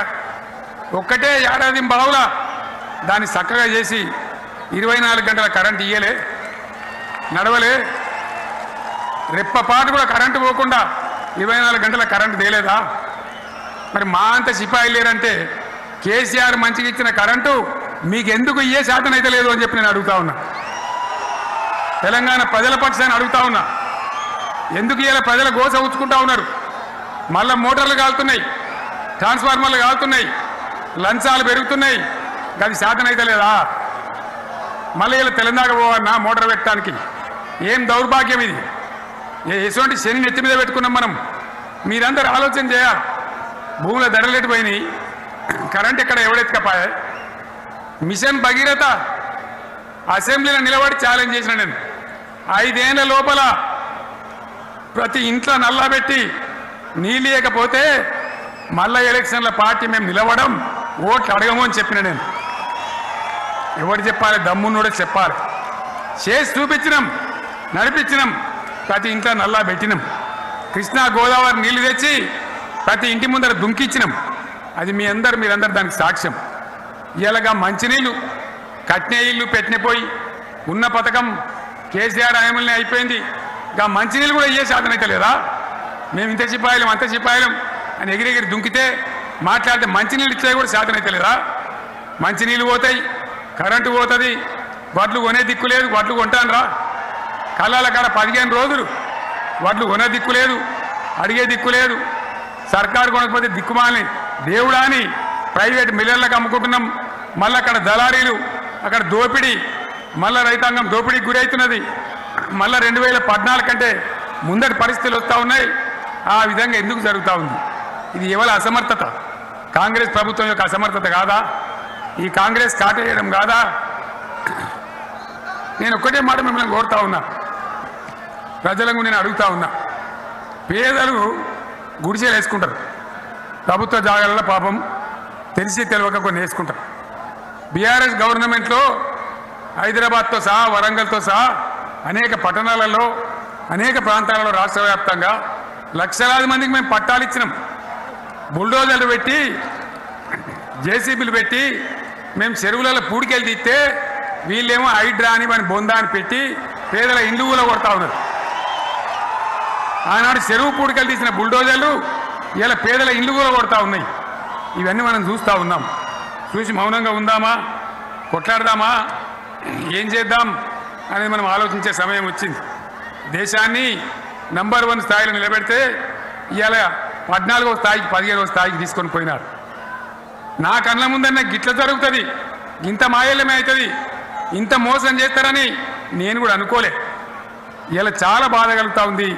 ఒక్కటే ఏడాది బావులా దాన్ని చక్కగా చేసి 24 గంటల కరెంటు ఇయ్యలే, నడవలే. రెప్పపాటు కూడా కరెంటు పోకుండా 24 గంటల కరెంటు తేలేదా? మరి మా అంత సిపాయి లేరంటే కేసీఆర్ మంచిగా ఇచ్చిన కరెంటు మీకెందుకు ఇయ్యే శాతం అయితే లేదు అని చెప్పి నేను అడుగుతా ఉన్నా. తెలంగాణ ప్రజల పక్షాన్ని అడుగుతా ఉన్నా. ఎందుకు ఇలా ప్రజల గోస ఉంచుకుంటా ఉన్నారు? మళ్ళా మోటార్లు కాలుతున్నాయి, ట్రాన్స్ఫార్మర్లు కాలుతున్నాయి, లంచాలు పెరుగుతున్నాయి. అది శాతం అయితే లేదా? మళ్ళీ ఇలా తెలంగాణ పోవన్నా మోటార్ పెట్టడానికి? ఏం దౌర్భాగ్యం ఇది! ఎటువంటి శని నెత్తి మీద పెట్టుకున్నాం మనం. మీరందరూ ఆలోచన చేయాలి. భూముల ధరలు పోయినాయి, కరెంట్ ఎక్కడ ఎవడెత్తకపోయా? మిషన్ భగీరథ అసెంబ్లీలో నిలబడి ఛాలెంజ్ చేసిన నేను. 5 ఏళ్ల లోపల ప్రతి ఇంట్లో నల్లా పెట్టి నీళ్ళేయకపోతే మళ్ళా ఎలక్షన్ల పార్టీ మేము నిలవడం, ఓట్లు అడగము అని చెప్పిన నేను. ఎవరు చెప్పాలి? దమ్మున్నోడే చెప్పాలి. చేసి చూపించినాం, నడిపించినాం. ప్రతి ఇంట్లో నల్లా పెట్టినాం. కృష్ణా గోదావరి నీళ్లు తెచ్చి ప్రతి ఇంటి ముందర దుంకిచ్చినాం. అది మీరందరూ దానికి సాక్ష్యం. ఇలాగా మంచినీళ్ళు కట్నే ఇల్లు పెట్టినపోయి ఉన్న పథకం కేసీఆర్ హయాంలోనే అయిపోయింది. ఇంకా మంచినీళ్ళు కూడా ఇయ్యే శాతం అయితే లేదా? మేము ఇంత సిపాయిలం అంత సిపాయిలం అని ఎగిరెగిరి దుంకితే మాట్లాడితే మంచినీళ్ళు ఇచ్చే కూడా శాతం అయితే లేదా? మంచినీళ్ళు పోతాయి, కరెంటు పోతుంది, వడ్లు కొనే దిక్కు లేదు. వడ్లు కొంటాను రా, కళ్ళాల కాడ 15 రోజులు వడ్లు కొనే దిక్కు లేదు, అడిగే దిక్కు లేదు. సర్కారు కొనకపోతే దిక్కుమాలని దేవుడా అని ప్రైవేట్ మిల్లర్లకు అమ్ముకుంటున్నాం. మళ్ళీ అక్కడ దళారీలు, అక్కడ దోపిడీ, మళ్ళీ రైతాంగం దోపిడీకి గురవుతున్నది. మళ్ళీ 2014 కంటే ముందటి పరిస్థితులు వస్తూ ఉన్నాయి. ఆ విధంగా ఎందుకు జరుగుతూ ఉంది? ఇది ఎవరి అసమర్థత? కాంగ్రెస్ ప్రభుత్వం యొక్క అసమర్థత కాదా? ఈ కాంగ్రెస్ కాటేయడం కాదా? నేను ఒక్కటే మాట మిమ్మల్ని కోరుతా ఉన్నా, ప్రజలకు నేను అడుగుతా ఉన్నా. పేదలు గుడిసెలు వేసుకుంటారు, ప్రభుత్వ జాగాలలో పాపం తెలిసి తెలియక కొన్ని వేసుకుంటారు. బీఆర్ఎస్ గవర్నమెంట్లో హైదరాబాద్తో సహా వరంగల్తో సహా అనేక పట్టణాలలో అనేక ప్రాంతాలలో రాష్ట్ర వ్యాప్తంగా లక్షలాది మందికి మేము పట్టాలు ఇచ్చినాం. బుల్డోజర్లు పెట్టి జేసీబీలు పెట్టి మేము చెరువులలో పూడికెళ్ళి తీస్తే వీళ్ళేమో హైడ్రా అని మన బొందా అని పెట్టి పేదల ఇండ్లు కూడా కొడతా ఉన్నారు. ఆనాడు చెరువు పూడికెళ్ళి తీసిన బుల్డోజర్లు ఇలా పేదల ఇండ్లు కూడా కొడతా ఉన్నాయి. ఇవన్నీ మనం చూస్తూ ఉన్నాం. చూసి మౌనంగా ఉందామా, కొట్లాడదామా, ఏం చేద్దాం అనేది మనం ఆలోచించే సమయం వచ్చింది. దేశాన్ని నంబర్ 1 స్థాయిలో నిలబెడితే ఇవాళ 14వ స్థాయికి 15వ స్థాయికి తీసుకొని పోయినారు. నా కళ్ళ ముందన్న గిట్ల జరుగుతుంది, ఇంత మాయల్యమే అవుతుంది, ఇంత మోసం చేస్తారని నేను కూడా అనుకోలే. ఇలా చాలా బాధ కలుగుతూ ఉంది,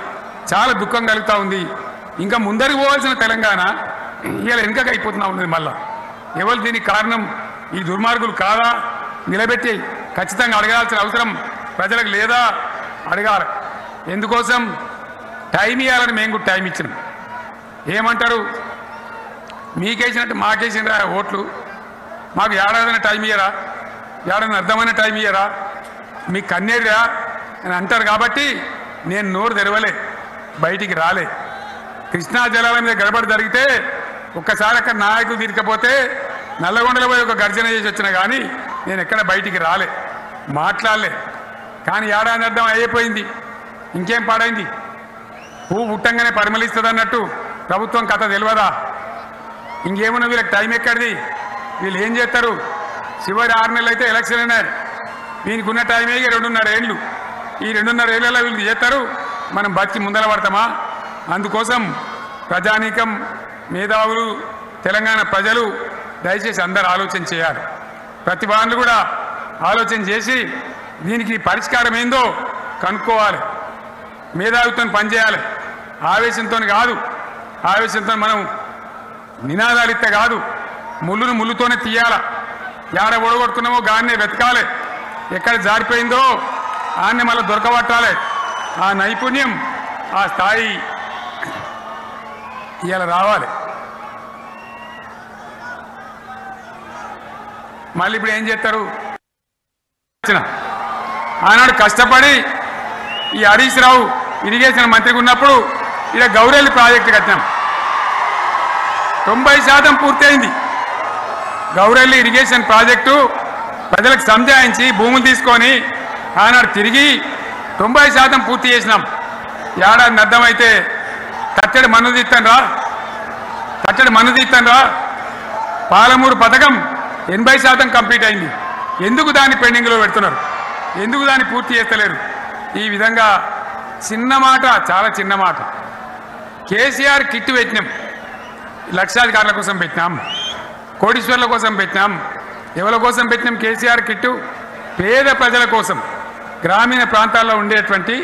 చాలా దుఃఖం కలుగుతూ ఉంది. ఇంకా ముందరికి పోవాల్సిన తెలంగాణ ఇలా వెనుకకు అయిపోతున్నా ఉన్నది. మళ్ళా ఎవరు దీనికి కారణం? ఈ దుర్మార్గులు కాదా? నిలబెట్టి ఖచ్చితంగా అడగాల్సిన అవసరం ప్రజలకు లేదా? అడగాలి. ఎందుకోసం? టైం ఇవ్వాలని మేము కూడా టైం ఇచ్చినాం. ఏమంటారు? మీకేసినట్టు మాకేసినరా ఓట్లు, మాకు ఏడాదైనా టైం ఇయ్యరా, ఏడాది అర్థమైన టైం ఇయ్యరా, మీకు కన్నేరురా అని అంటారు. కాబట్టి నేను నోరు తెరవలే, బయటికి రాలే. కృష్ణా జలాల మీద గడబడి జరిగితే ఒక్కసారి అక్కడ నాయకులు తీరికపోతే నల్లగొండలో పోయి ఒక గర్జన చేసి వచ్చినా కానీ నేను ఎక్కడ బయటికి రాలే, మాట్లాడలే. కానీ ఏడాది అర్థం అయిపోయింది, ఇంకేం పాడైంది? పువ్వు పుట్టంగానే పరిమళిస్తుంది అన్నట్టు ప్రభుత్వం కథ తెలియదా? ఇంకేమన్నా వీళ్ళకి టైం ఎక్కడిది? వీళ్ళు ఏం చేస్తారు? చివరి 6 నెలలు అయితే ఎలక్షన్ అయినాయి. వీనికి ఉన్న టైమే 2.5 ఏళ్ళు. ఈ 2.5 ఏళ్ళలో వీళ్ళు చేస్తారు, మనం బతికి ముందర పడతామా? అందుకోసం ప్రజానీకం, మేధావులు, తెలంగాణ ప్రజలు దయచేసి అందరూ ఆలోచన చేయాలి. ప్రతి వాళ్ళు కూడా ఆలోచన చేసి దీనికి పరిష్కారం ఏందో కనుక్కోవాలి. మేధావితో పనిచేయాలి, ఆవేశంతో కాదు. ఆవేశంతో మనం నినాదాలు ఇస్తే కాదు, ముళ్ళును ముళ్ళుతోనే తీయాల. ఏడ ఓడగొడుతున్నామో గాన్నే వెతకాలి. ఎక్కడ జారిపోయిందో ఆన్ని మళ్ళీ దొరకబట్టాలి. ఆ నైపుణ్యం ఆ స్థాయి ఇవాళ రావాలి. మళ్ళీ ఇప్పుడు ఏం చేస్తారు? ఆనాడు కష్టపడి ఈ హరీష్ రావు ఇరిగేషన్ మంత్రిగా ఉన్నప్పుడు ఇలా గౌరెల్లి ప్రాజెక్టు కట్టినాం. 90% పూర్తయింది. గౌరెల్లి ఇరిగేషన్ ప్రాజెక్టు ప్రజలకు సంజాయించి భూములు తీసుకొని ఆనాడు తిరిగి 90% పూర్తి చేసినాం. ఏడాది అర్థమైతే కట్టడి మన్ను తీస్తాను రా పాలమూరు పథకం 80% కంప్లీట్ అయింది. ఎందుకు దాన్ని పెండింగ్లో పెడుతున్నారు? ఎందుకు దాన్ని పూర్తి చేస్తలేరు? ఈ విధంగా చిన్న మాట, చాలా చిన్న మాట. కేసీఆర్ కిట్ పెట్టినాం, లక్షాధికారుల కోసం పెట్టినాం, కోటీశ్వర్ల కోసం పెట్టినాం. ఎవరి కోసం పెట్టినాం కేసీఆర్ కిట్టు? పేద ప్రజల కోసం, గ్రామీణ ప్రాంతాల్లో ఉండేటువంటి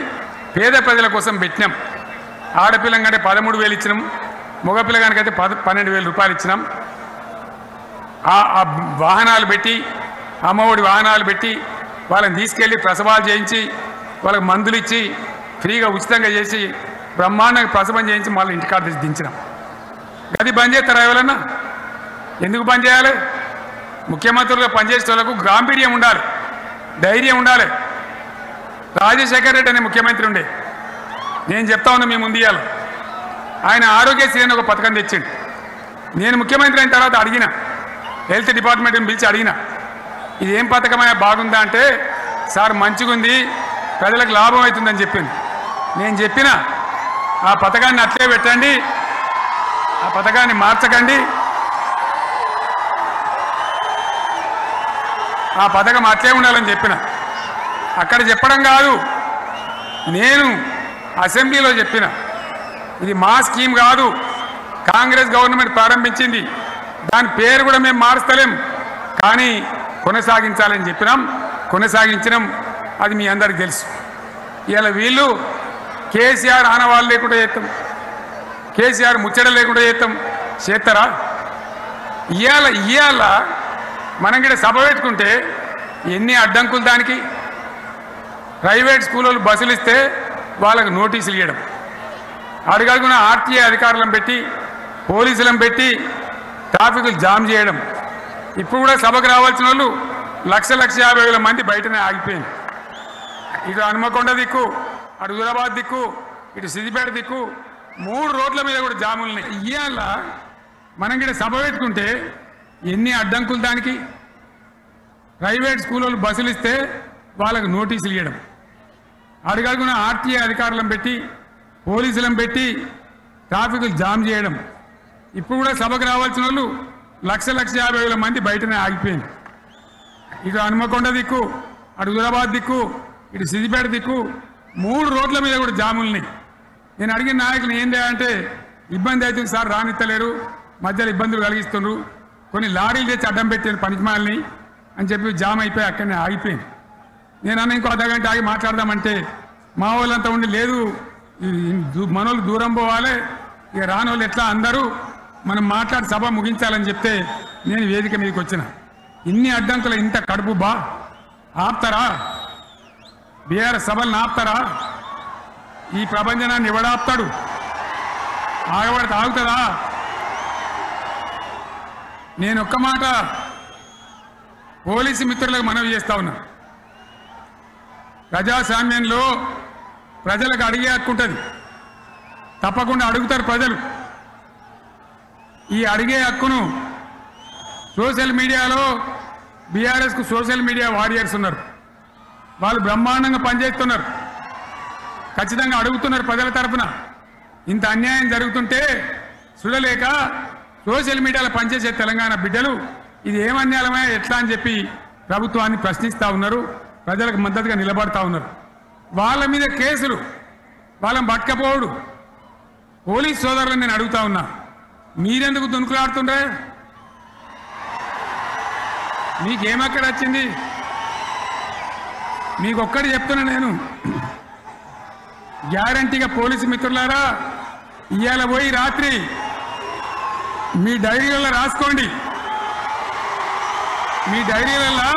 పేద ప్రజల కోసం పెట్టినాం. ఆడపిల్లగానే 13,000 ఇచ్చినాం, మగపిల్లగానికైతే 12,000 రూపాయలు ఇచ్చినాం. ఆ వాహనాలు పెట్టి, అమ్మఒడి వాహనాలు పెట్టి వాళ్ళని తీసుకెళ్ళి ప్రసవాలు చేయించి వాళ్ళకి మందులు ఇచ్చి ఫ్రీగా ఉచితంగా చేసి బ్రహ్మాండంగా ప్రసవం చేయించి మళ్ళీ ఇంటికాడ తెచ్చి దించినాం. గది బంద్ చేస్తారా ఎవరన్నా? ఎందుకు బంద్ చేయాలి? ముఖ్యమంత్రులుగా పనిచేసే వాళ్ళకు గాంభీర్యం ఉండాలి, ధైర్యం ఉండాలి. రాజశేఖర్ రెడ్డి అనే ముఖ్యమంత్రి ఉండే, నేను చెప్తా ఉన్నా మీ ముందు ఇవాళ. ఆయన ఆరోగ్యశ్రీ అని ఒక పథకం తెచ్చిండు. నేను ముఖ్యమంత్రి అయిన తర్వాత అడిగిన, హెల్త్ డిపార్ట్మెంట్ని పిలిచి అడిగిన, ఇది ఏం పథకమైనా బాగుందా అంటే, సార్ మంచిగా ఉంది, ప్రజలకు లాభం అవుతుందని చెప్పింది. నేను చెప్పిన ఆ పథకాన్ని అట్లే పెట్టండి, ఆ పథకాన్ని మార్చకండి, ఆ పథకం అట్లే ఉండాలని చెప్పిన. అక్కడ చెప్పడం కాదు, నేను అసెంబ్లీలో చెప్పిన, ఇది మా స్కీమ్ కాదు, కాంగ్రెస్ గవర్నమెంట్ ప్రారంభించింది, దాని పేరు కూడా మేము మారుస్తలేం, కానీ కొనసాగించాలని చెప్పినాం, కొనసాగించినాం. అది మీ అందరికి తెలుసు. ఇవాళ వీళ్ళు కేసీఆర్ ఆనవాళ్ళు లేకుండా చేస్తాం, కేసీఆర్ ముచ్చట లేకుండా చేస్తారా? ఇవాళ మనం కూడా సభ పెట్టుకుంటే ఎన్ని అడ్డంకులు దానికి. ప్రైవేట్ స్కూళ్ళు బస్సులు ఇస్తే వాళ్ళకు నోటీసులు ఇవ్వడం, అడుగడుగున ఆర్టీఏ అధికారులను పెట్టి పోలీసులను పెట్టి ట్రాఫిక్లు జామ్ చేయడం. ఇప్పుడు కూడా సభకు రావాల్సిన వాళ్ళు 1,50,000 మంది బయటనే ఆగిపోయింది. ఇటు హనుమకొండ దిక్కు, అటు హుజరాబాద్ దిక్కు, ఇటు సిద్దిపేట దిక్కు 3 రోడ్ల మీద కూడా జాములున్నాయి. ఇవాళ మనం కూడా సభ పెట్టుకుంటే ఎన్ని అడ్డంకులు దానికి. ప్రైవేట్ స్కూళ్ళు బస్సులు ఇస్తే వాళ్ళకు నోటీసులు ఇవ్వడం, అడుగడుగున ఆర్టీఏ అధికారులను పెట్టి పోలీసులను పెట్టి ట్రాఫిక్లు జామ్ చేయడం. ఇప్పుడు కూడా సభకు రావాల్సిన వాళ్ళు 1,50,000 మంది బయటనే ఆగిపోయింది. ఇటు హనుమకొండ దిక్కు, అటు హుజరాబాద్ దిక్కు, ఇటు సిద్దిపేట దిక్కు 3 రోడ్ల మీద కూడా జాములున్నాయి. నేను అడిగిన నాయకులు ఏంటి అంటే, ఇబ్బంది అవుతుంది సార్, రానిత్తలేరు, మధ్యలో ఇబ్బందులు కలిగిస్తున్నారు, కొన్ని లారీలు తెచ్చి అడ్డం పెట్టారు పనికిమాలని అని చెప్పి జామ్ అయిపోయి అక్కడనే ఆగిపోయింది. నేను అన్న ఇంకో అర్ధగంట ఆగి మాట్లాడదామంటే మా వాళ్ళంతా ఉండి, లేదు మనోళ్ళు దూరం పోవాలి, ఇక రాని వాళ్ళు ఎట్లా అందరూ మనం మాట్లాడి సభ ముగించాలని చెప్తే నేను వేదిక మీదకి వచ్చిన. ఇన్ని అడ్డంకులు, ఇంత కడుపు ఆపుతారా? బీఆర్ఎస్ సభలను ఆపుతారా? ఈ ప్రపంచనాన్ని ఎవడాపుతాడు? ఆగబడితే ఆగుతుందా? నేను ఒక్క మాట పోలీసు మిత్రులకు మనవి చేస్తా ఉన్నా. ప్రజాస్వామ్యంలో ప్రజలకు అడిగే హక్కు ఉంటుంది, తప్పకుండా అడుగుతారు ప్రజలు. ఈ అడిగే హక్కును సోషల్ మీడియాలో బీఆర్ఎస్కు సోషల్ మీడియా వారియర్స్ ఉన్నారు, వాళ్ళు బ్రహ్మాండంగా పనిచేస్తున్నారు, ఖచ్చితంగా అడుగుతున్నారు ప్రజల తరఫున. ఇంత అన్యాయం జరుగుతుంటే చూడలేక సోషల్ మీడియాలో పనిచేసే తెలంగాణ బిడ్డలు ఇది ఏమన్యాయమే ఎట్లా అని చెప్పి ప్రభుత్వాన్ని ప్రశ్నిస్తూ ఉన్నారు, ప్రజలకు మద్దతుగా నిలబడతా ఉన్నారు. వాళ్ళ మీద కేసులు, వాళ్ళని పట్టుకపోవడు. పోలీస్ సోదరులను నేను అడుగుతా ఉన్నా, మీరెందుకు దునుకులాడుతుండ్రే? మీకేమక్కడ వచ్చింది? మీకు ఒక్కటి చెప్తున్నా నేను, గ్యారంటీగా పోలీసు మిత్రులారా, ఇవాళ పోయి రాత్రి మీ డైరీలలో రాసుకోండి, మీ డైరీలలో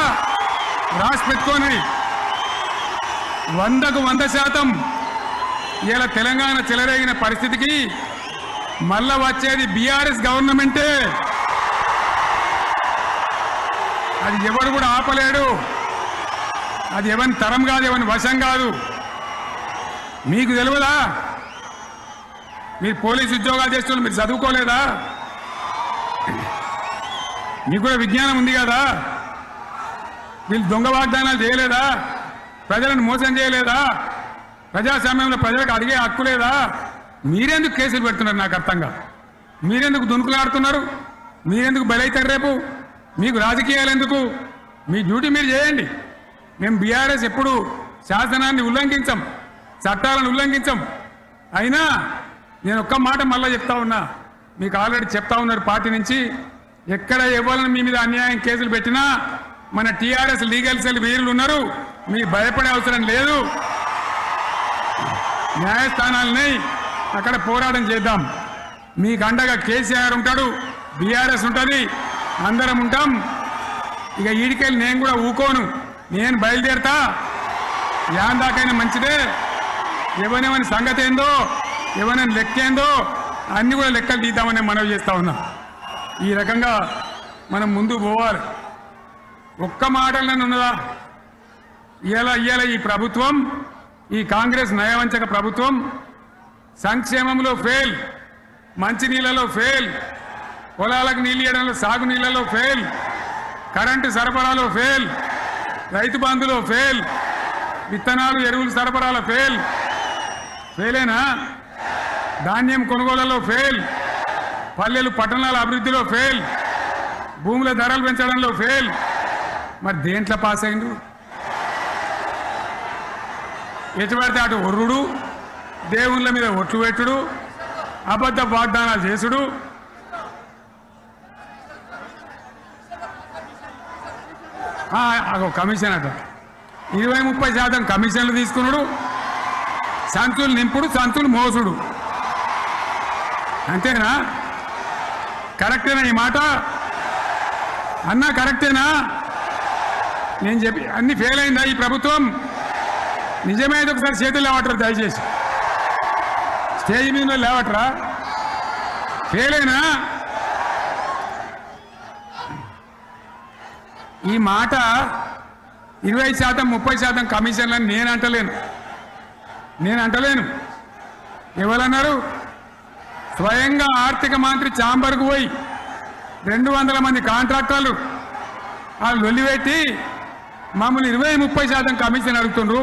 రాసి పెట్టుకోండి. 100కు 100% ఇలా తెలంగాణ చెలరేగిన పరిస్థితికి మళ్ళా వచ్చేది బీఆర్ఎస్ గవర్నమెంటే. అది ఎవరు కూడా ఆపలేడు. అది ఎవరి తరం కాదు, ఎవరి వశం కాదు. మీకు తెలియదా? మీరు పోలీసు ఉద్యోగాలు చేస్తున్నారు, మీరు చదువుకోలేదా? మీకు కూడా విజ్ఞానం ఉంది కదా? వీళ్ళు దొంగ వాగ్దానాలు చేయలేదా? ప్రజలను మోసం చేయలేదా? ప్రజాస్వామ్యంలో ప్రజలకు అడిగే హక్కు లేదా? మీరెందుకు కేసులు పెడుతున్నారు? నాకు అర్థం కాదు. మీరెందుకు దునుకులాడుతున్నారు? మీరెందుకు బలైతారు? రేపు మీకు రాజకీయాలు ఎందుకు? మీ డ్యూటీ మీరు చేయండి. మేము బీఆర్ఎస్ ఎప్పుడు శాసనాన్ని ఉల్లంఘించం, చట్టాలను ఉల్లంఘించం. అయినా నేను ఒక్క మాట మళ్ళీ చెప్తా ఉన్నా, మీకు ఆల్రెడీ చెప్తా ఉన్నారు పార్టీ నుంచి, ఎక్కడ ఎవరిని మీ మీద అన్యాయం కేసులు పెట్టినా మన టీఆర్ఎస్ లీగల్ సెల్ వీరులు ఉన్నారు. మీరు భయపడే అవసరం లేదు. న్యాయస్థానాలని అక్కడ పోరాటం చేద్దాం. మీకు అండగా కేసీఆర్ ఉంటాడు, బీఆర్ఎస్ ఉంటుంది, అందరం ఉంటాం. ఇక ఈడికెళ్ళి నేను కూడా ఊకోను. నేను బయలుదేరుతా. యాందాకైనా మంచిదే. ఎవరెవరి సంగతి ఏందో, ఎవరైనా లెక్క ఏందో అన్ని కూడా లెక్కలు తీద్దామని మనవి చేస్తా ఉన్నాం. ఈ రకంగా మనం ముందు పోవాలి. ఒక్క మాటలను ఉన్నదా? ఇవాళ ఈ ప్రభుత్వం, ఈ కాంగ్రెస్ నయవంచక ప్రభుత్వం సంక్షేమంలో ఫెయిల్, మంచినీళ్ళలో ఫెయిల్, పొలాలకు నీళ్ళు ఇవ్వడంలో, సాగు నీళ్లలో ఫెయిల్, కరెంటు సరఫరాలో ఫెయిల్, రైతు బంధులో ఫెయిల్, విత్తనాలు ఎరువులు సరఫరాలో ఫెయిలేనా? ధాన్యం కొనుగోళ్లలో ఫెయిల్, పల్లెలు పట్టణాల అభివృద్ధిలో ఫెయిల్, భూముల ధరలు పెంచడంలో ఫెయిల్. మరి దేంట్లో పాస్ అయిండు? ఎటు పడితే అటు ఒర్రుడు, దేవుళ్ళ మీద ఒట్లు పెట్టుడు, అబద్ధ వాగ్దానాలు చేసుడు. కమిషన్ అట 20-30% కమిషన్లు తీసుకున్నాడు, సంచులు నింపుడు, సంచులు మోసుడు. అంతేనా? కరెక్టేనా ఈ మాట? అన్నా కరెక్టేనా? నేను చెప్పి అన్ని ఫెయిల్ అయిందా ఈ ప్రభుత్వం? నిజమైతే ఒకసారి చేతులు లేవటరా దయచేసి. స్టేజ్ మీద లేవటరా. ఫెయిలేనా? ఈ మాట 20% 30% కమిషన్లని నేను అంటలేను. ఎవరన్నారు? స్వయంగా ఆర్థిక మంత్రి చాంబర్కు పోయి 200 మంది కాంట్రాక్టర్లు వాళ్ళు లొల్లిపెట్టి మమ్మల్ని 20-30% కమిషన్ అడుగుతుండ్రు,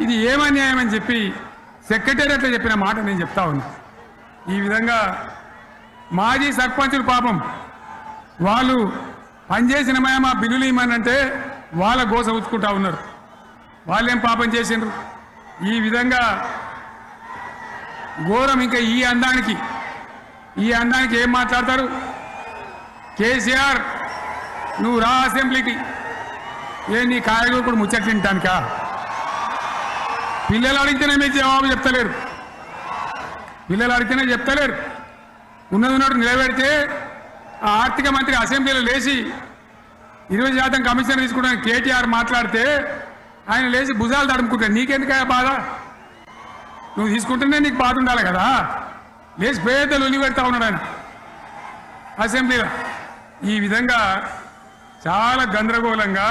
ఇది ఏమన్యాయం అని చెప్పి సెక్రటేరియట్లో చెప్పిన మాట నేను చెప్తా ఉన్నా. ఈ విధంగా మాజీ సర్పంచులు పాపం వాళ్ళు పనిచేసిన మా బిల్లులు ఇవ్వమనంటే వాళ్ళ గోస ఉచ్చుకుంటా ఉన్నారు. వాళ్ళేం పాపం చేసిండ్రు? ఈ విధంగా ఘోరం. ఇంకా ఈ అందానికి ఏం మాట్లాడతారు? కేసీఆర్ నువ్వు రా అసెంబ్లీకి. నీ కాయగూరకుడు ముచ్చట్లు తింటానికా? పిల్లలు అడిగితేనే మీరు జవాబు చెప్తలేరు. ఉన్నట్టు నిలబెడితే ఆ ఆర్థిక మంత్రి అసెంబ్లీలో లేచి 20% కమిషన్ తీసుకోవడానికి కేటీఆర్ మాట్లాడితే ఆయన లేచి భుజాలు తడుముకుంటాడు. నీకెందుకయ్యా బాధ? నువ్వు తీసుకుంటేనే నీకు బాధ ఉండాలి కదా. లేచి పేదలు ఉల్లి పెడతా ఉన్నాడు ఆయన అసెంబ్లీలో. ఈ విధంగా చాలా గందరగోళంగా,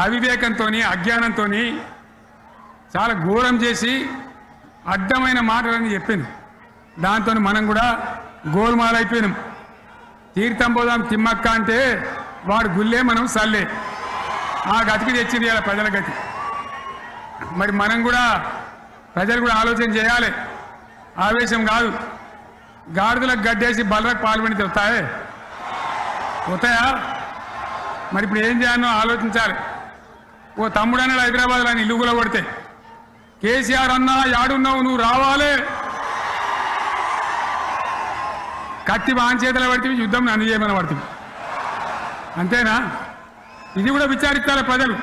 అవివేకంతో, అజ్ఞానంతో చాలా ఘోరం చేసి అడ్డమైన మాటలని చెప్పింది. దాంతో మనం కూడా గోల్మాలైపోయినాం. తీర్థం పోదాం తిమ్మక్క అంటే వాడు గుల్లే, మనం సల్లే. ఆ గతికి తెచ్చింది ఇలా ప్రజల గతి. మరి మనం కూడా, ప్రజలు కూడా ఆలోచన చేయాలి. ఆవేశం కాదు. గాడిదలకు గడ్డేసి బలరకు పాల్పడి వస్తాయా? మరి ఇప్పుడు ఏం చేయాలో ఆలోచించాలి. ఓ తమ్ముడు అన్నాడు హైదరాబాద్లో, ఆయన ఇల్లు కూడా కొడితే, కేసీఆర్ అన్నా యాడున్నావు, నువ్వు రావాలి. కత్తి వాంచేతలు పడితే యుద్ధం నన్ను చేయమని పడుతుంది. అంతేనా? ఇది కూడా విచారిస్తారు ప్రజలు.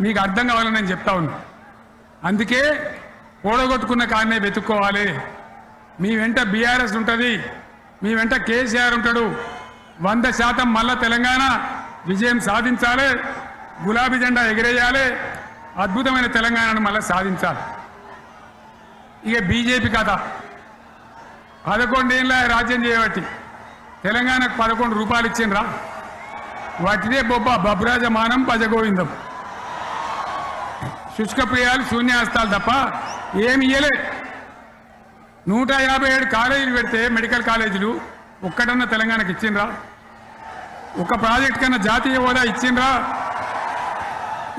మీకు అర్థం కావాలని నేను చెప్తా ఉన్నా. అందుకే ఓడగొట్టుకున్న కారణే వెతుక్కోవాలి. మీ వెంట బీఆర్ఎస్ ఉంటుంది, మీ వెంట కేసీఆర్ ఉంటాడు. 100% మళ్ళా తెలంగాణ విజయం సాధించాలి, గులాబీ జెండా ఎగిరేయాలి, అద్భుతమైన తెలంగాణను మళ్ళీ సాధించాలి. ఇక బీజేపీ కథ 11 ఏళ్ళ రాజ్యం చేయబట్టి తెలంగాణకు 11 రూపాయలు ఇచ్చిండ్రా? వాటిదే బొబ్బ బబ్రాజమానం భజగోవిందం, శుష్కప్రియాలు శూన్యాస్తాలు తప్ప ఏమి ఇయ్యలే. 157 కాలేజీలు పెడితే మెడికల్ కాలేజీలు ఒక్కటన్నా తెలంగాణకు ఇచ్చిండ్రా? ఒక ప్రాజెక్ట్ కన్నా జాతీయ హోదా ఇచ్చిండ్రా?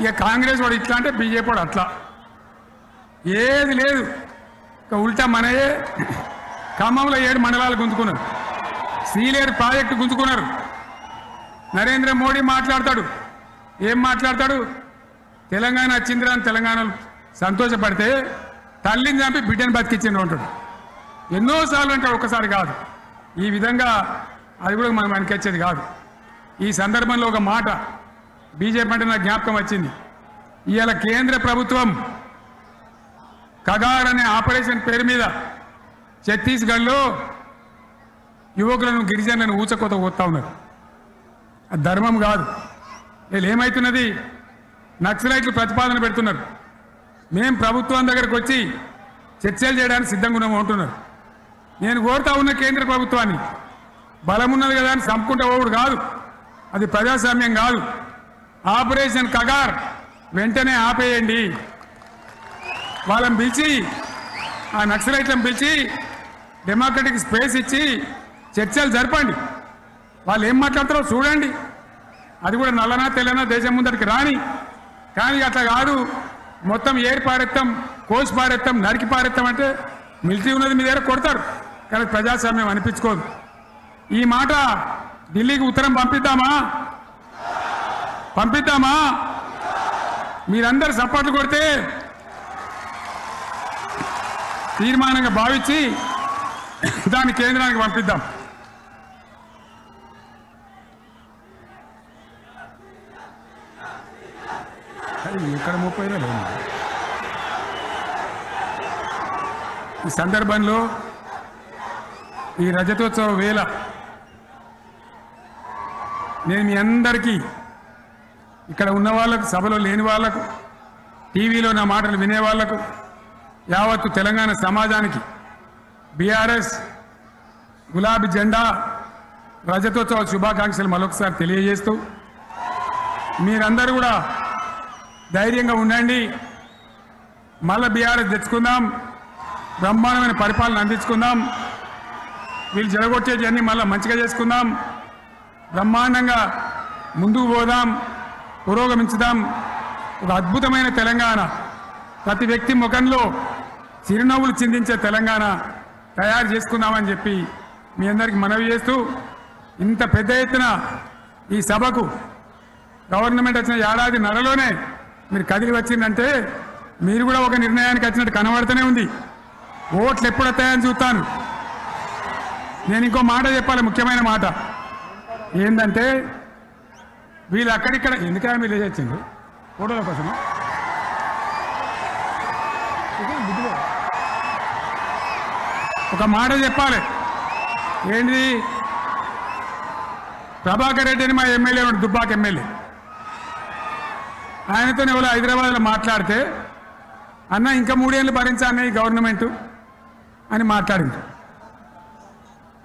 ఇక కాంగ్రెస్ వాడు ఇట్లా అంటే బీజేపీ వాడు అట్లా, ఏది లేదు. ఇక ఉల్టా మనయే ఖమ్మంలో 7 మండలాలు గుంజుకున్నారు, సీలేరు ప్రాజెక్టు గుంజుకున్నారు. నరేంద్ర మోడీ మాట్లాడతాడు, ఏం మాట్లాడతాడు? తెలంగాణ వచ్చిందిరా అని తెలంగాణలో సంతోషపడితే తల్లిని చంపి బిడ్డను బతికించిండు అంటాడు. ఎన్నోసార్లు అంటాడు, ఒక్కసారి కాదు. ఈ విధంగా అది కూడా మనం వెనకొచ్చేది కాదు. ఈ సందర్భంలో ఒక మాట బీజేపీ అంటే నాకు జ్ఞాపకం వచ్చింది. ఇవాళ కేంద్ర ప్రభుత్వం కగార్ అనే ఆపరేషన్ పేరు మీద ఛత్తీస్గఢ్లో యువకులను గిరిజనులను ఊచకోత పోతా ఉన్నారు. అది ధర్మం కాదు. వీళ్ళు ఏమవుతున్నది, నక్సలైట్లు ప్రతిపాదన పెడుతున్నారు. మేము ప్రభుత్వం దగ్గరకు వచ్చి చర్చలు చేయడానికి సిద్ధంగా ఉన్నాము అంటున్నారు. నేను కోరుతా ఉన్న కేంద్ర ప్రభుత్వాన్ని, బలమున్నది కదా అని చంపుకుంటే ఓడు కాదు, అది ప్రజాస్వామ్యం కాదు. ఆపరేషన్ కగార్ వెంటనే ఆపేయండి. వాళ్ళని పిలిచి, ఆ నక్సలైట్లను పిలిచి డెమోక్రటిక్ స్పేస్ ఇచ్చి చర్చలు జరపండి. వాళ్ళు ఏం మాట్లాడతారో చూడండి. అది కూడా నల్లనా తెల్లనా దేశం ముందరికి రాని. కానీ అట్లా కాదు, మొత్తం ఏరి పారెత్తాం, కోసి పారెత్తాం, నరికి పారెత్తాం అంటే మిలిటరీ ఉన్నది మీ దగ్గర కొడతారు. కానీ ప్రజాస్వామ్యం అనిపించుకోదు. ఈ మాట ఢిల్లీకి ఉత్తరం పంపిద్దామా? మీరందరూ సపోర్ట్లు కొడితే తీర్మానంగా భావించి దాన్ని కేంద్రానికి పంపిద్దాం. ఇక్కడ 30 లేదు. ఈ సందర్భంలో ఈ రజతోత్సవ వేళ నేను మీ అందరికీ, ఇక్కడ ఉన్న వాళ్ళకు, సభలో లేని వాళ్ళకు, టీవీలో నా మాటలు వినే వాళ్లకు, యావత్తు తెలంగాణ సమాజానికి బీఆర్ఎస్ గులాబీ జెండా రజతోత్సవ శుభాకాంక్షలు మరొకసారి తెలియజేస్తూ, మీరందరూ కూడా ధైర్యంగా ఉండండి. మళ్ళీ బీఆర్ఎస్ తెచ్చుకుందాం, బ్రహ్మాండమైన పరిపాలన అందించుకుందాం. వీళ్ళు జరగొచ్చేవన్నీ మళ్ళీ మంచిగా చేసుకుందాం, బ్రహ్మాండంగా ముందుకు పోదాం, పురోగమించుదాం. ఒక అద్భుతమైన తెలంగాణ, ప్రతి వ్యక్తి ముఖంలో చిరునవ్వులు చిందించే తెలంగాణ తయారు చేసుకుందామని చెప్పి మీ అందరికీ మనవి చేస్తూ, ఇంత పెద్ద ఎత్తున ఈ సభకు గవర్నమెంట్ వచ్చిన ఏడాది నరలోనే మీరు కదిలి వచ్చిందంటే మీరు కూడా ఒక నిర్ణయానికి వచ్చినట్టు కనబడుతూనే ఉంది. ఓట్లు ఎప్పుడు వస్తాయని చూస్తాను. నేను ఇంకో మాట చెప్పాలి, ముఖ్యమైన మాట ఏంటంటే, వీళ్ళు అక్కడిక్కడ ఎందుకైనా మీరు లేచొచ్చింది ఫోటోల కోసం. ఒక మాట చెప్పాలి, ఏంటిది? ప్రభాకర్ రెడ్డి అని మా ఎమ్మెల్యే, దుబ్బాక ఎమ్మెల్యే, ఆయనతో ఎవరో హైదరాబాద్లో మాట్లాడితే, అన్న ఇంకా 3 ఏళ్ళు భరించాలన్న ఈ గవర్నమెంట్ అని మాట్లాడింది.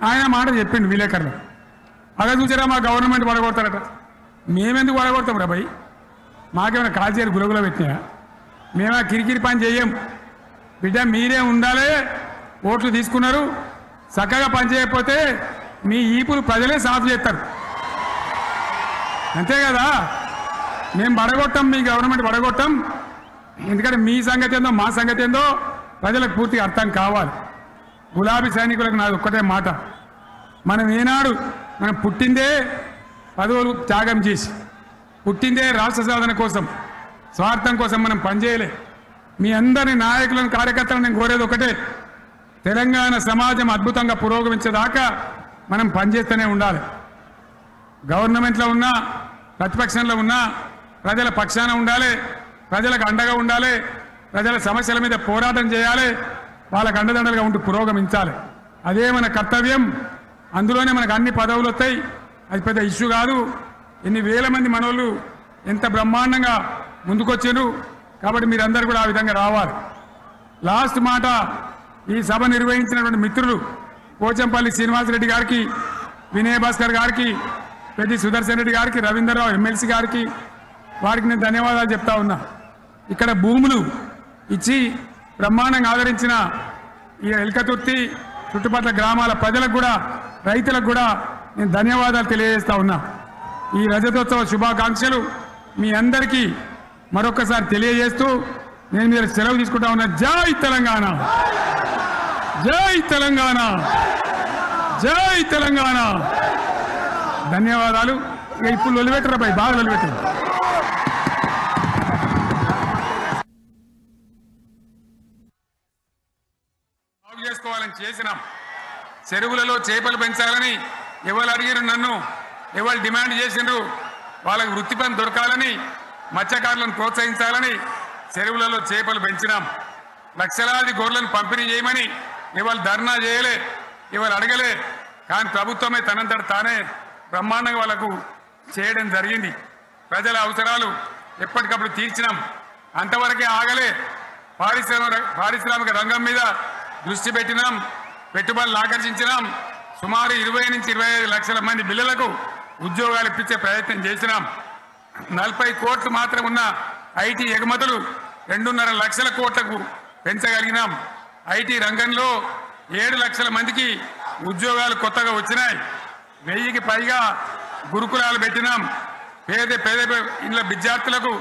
ఆయన మాట చెప్పిండు విలేకరులు. అలా చూసారా, మా గవర్నమెంట్ పడగొడతారట. మేమెందుకు పడగొడతాం రా భయ్? మాకేమైనా కాల్చేరు గులగుల పెట్టినా? మేమా కిరికిరి పని చెయ్యం. బిడ్డ మీరే ఉండాలి, ఓట్లు తీసుకున్నారు, చక్కగా పని చేయకపోతే మీ ఈపులు ప్రజలే సాఫ్ చేస్తారు, అంతే కదా. మేము పడగొట్టాం, మీ గవర్నమెంట్ పడగొట్టాం. ఎందుకంటే మీ సంగతి ఏందో మా సంగతి ఏందో ప్రజలకు పూర్తిగా అర్థం కావాలి. గులాబీ సైనికులకు నాది ఒక్కటే మాట, మనం ఏనాడు మనం పుట్టిందే పదవులు త్యాగం చేసి, పుట్టిందే రాష్ట్ర సాధన కోసం, స్వార్థం కోసం మనం పనిచేయలే. మీ అందరి నాయకులను, కార్యకర్తలను నేను కోరేది ఒకటే, తెలంగాణ సమాజం అద్భుతంగా పురోగమించేదాకా మనం పనిచేస్తూనే ఉండాలి. గవర్నమెంట్లో ఉన్నా, ప్రతిపక్షంలో ఉన్నా ప్రజల పక్షాన ఉండాలి, ప్రజలకు అండగా ఉండాలి, ప్రజల సమస్యల మీద పోరాటం చేయాలి, వాళ్ళకు అండదండలుగా ఉంటూ పురోగమించాలి. అదే మన కర్తవ్యం. అందులోనే మనకు అన్ని పదవులు వస్తాయి, అది పెద్ద ఇష్యూ కాదు. ఎన్ని వేల మంది మనోళ్ళు ఎంత బ్రహ్మాండంగా ముందుకొచ్చారు. కాబట్టి మీరందరూ కూడా ఆ విధంగా రావాలి. లాస్ట్ మాట, ఈ సభ నిర్వహించినటువంటి మిత్రులు పోచంపల్లి శ్రీనివాసరెడ్డి గారికి, వినయ్ భాస్కర్ గారికి, పెద్ది సుదర్శన్ రెడ్డి గారికి, రవీంద్రరావు ఎమ్మెల్సీ గారికి, వారికి నేను ధన్యవాదాలు చెప్తా ఉన్నా. ఇక్కడ భూములు ఇచ్చి బ్రహ్మాండంగా ఆదరించిన ఈ ఎల్కతుర్తి చుట్టుపక్కల గ్రామాల ప్రజలకు కూడా, రైతులకు కూడా నేను ధన్యవాదాలు తెలియజేస్తా ఉన్నా. ఈ రజతోత్సవ శుభాకాంక్షలు మీ అందరికీ మరొకసారి తెలియజేస్తూ నేను మీరు సెలవు తీసుకుంటా ఉన్నా. జై తెలంగాణ, జై తెలంగాణ, జై తెలంగాణ. ధన్యవాదాలు. ఇక ఇప్పుడు లొలిపెట్టరా పై, బాగా లొలిపెట్టారు. బాగు చేసుకోవాలని చేసినాం. చెరువులలో చేపలు పెంచాలని ఎవరు అడిగిరు, నన్ను ఎవరు డిమాండ్ చేసిండ్రు, వాళ్ళకి వృత్తి పని దొరకాలని, మత్స్యకారులను ప్రోత్సహించాలని చెరువులలో చేపలు పెంచినాం. లక్షలాది గొర్రెలను పంపిణీ చేయమని ఎవరు ధర్నా చేయలే, ఎవరు అడగలే. కానీ ప్రభుత్వమే తనంతట తానే బ్రహ్మాండంగా వాళ్ళకు చేయడం జరిగింది. ప్రజల అవసరాలు ఎప్పటికప్పుడు తీర్చినాం. అంతవరకే ఆగలే. పారిశ్రామిక రంగం మీద దృష్టి పెట్టినాం, పెట్టుబడులు ఆకర్షించినాం. సుమారు 20 నుంచి 25 లక్షల మంది పిల్లలకు ఉద్యోగాలు ఇప్పించే ప్రయత్నం చేసినాం. 40 కోట్లు మాత్రం ఉన్న ఐటీ ఎగుమతులు 2.5 లక్షల కోట్లకు పెంచగలిగినాం. ఐటీ రంగంలో 7 లక్షల మందికి ఉద్యోగాలు కొత్తగా వచ్చినాయి. 1000కి పైగా గురుకులాలు పెట్టినాం. పేద ఇళ్ళ విద్యార్థులకు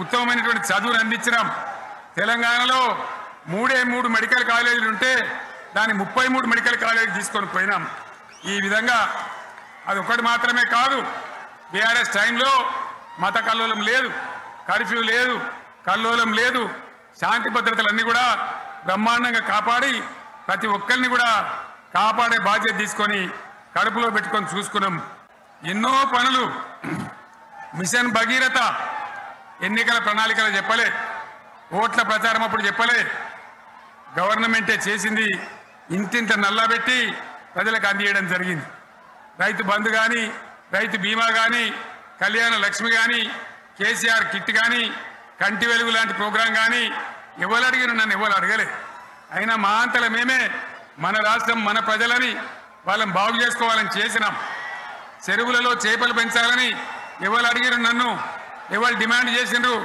ఉత్తమమైనటువంటి చదువును అందించినాం. తెలంగాణలో 3 మెడికల్ కాలేజీలు ఉంటే దాన్ని 33 మెడికల్ కాలేజీలు తీసుకొని పోయినాం. ఈ విధంగా అదొకటి మాత్రమే కాదు, బీఆర్ఎస్ టైంలో మత కల్లోలం లేదు, కర్ఫ్యూ లేదు, కల్లోలం లేదు. శాంతి భద్రతలన్నీ కూడా బ్రహ్మాండంగా కాపాడి ప్రతి ఒక్కరిని కూడా కాపాడే బాధ్యత తీసుకొని కడుపులో పెట్టుకొని చూసుకున్నాం. ఎన్నో పనులు, మిషన్ భగీరథ ఎన్నికల ప్రణాళికలు చెప్పలే, ఓట్ల ప్రచారం అప్పుడు చెప్పలే, గవర్నమెంటే చేసింది. ఇంటింత నల్లబెట్టి ప్రజలకు అందియడం జరిగింది. రైతు బంధు కానీ, రైతు బీమా కానీ, కళ్యాణ లక్ష్మి కానీ, కేసీఆర్ కిట్ కానీ, కంటి వెలుగు లాంటి ప్రోగ్రాం కానీ ఎవరు అడిగిన నన్ను ఎవరు అడగలే. అయినా మా అంతల మేమే మన రాష్ట్రం, మన ప్రజలని వాళ్ళని బాగు చేసుకోవాలని చేసినాం. చెరువులలో చేపలు పెంచాలని ఎవరు అడిగిరు, నన్ను ఎవరు డిమాండ్ చేసిండ్రు,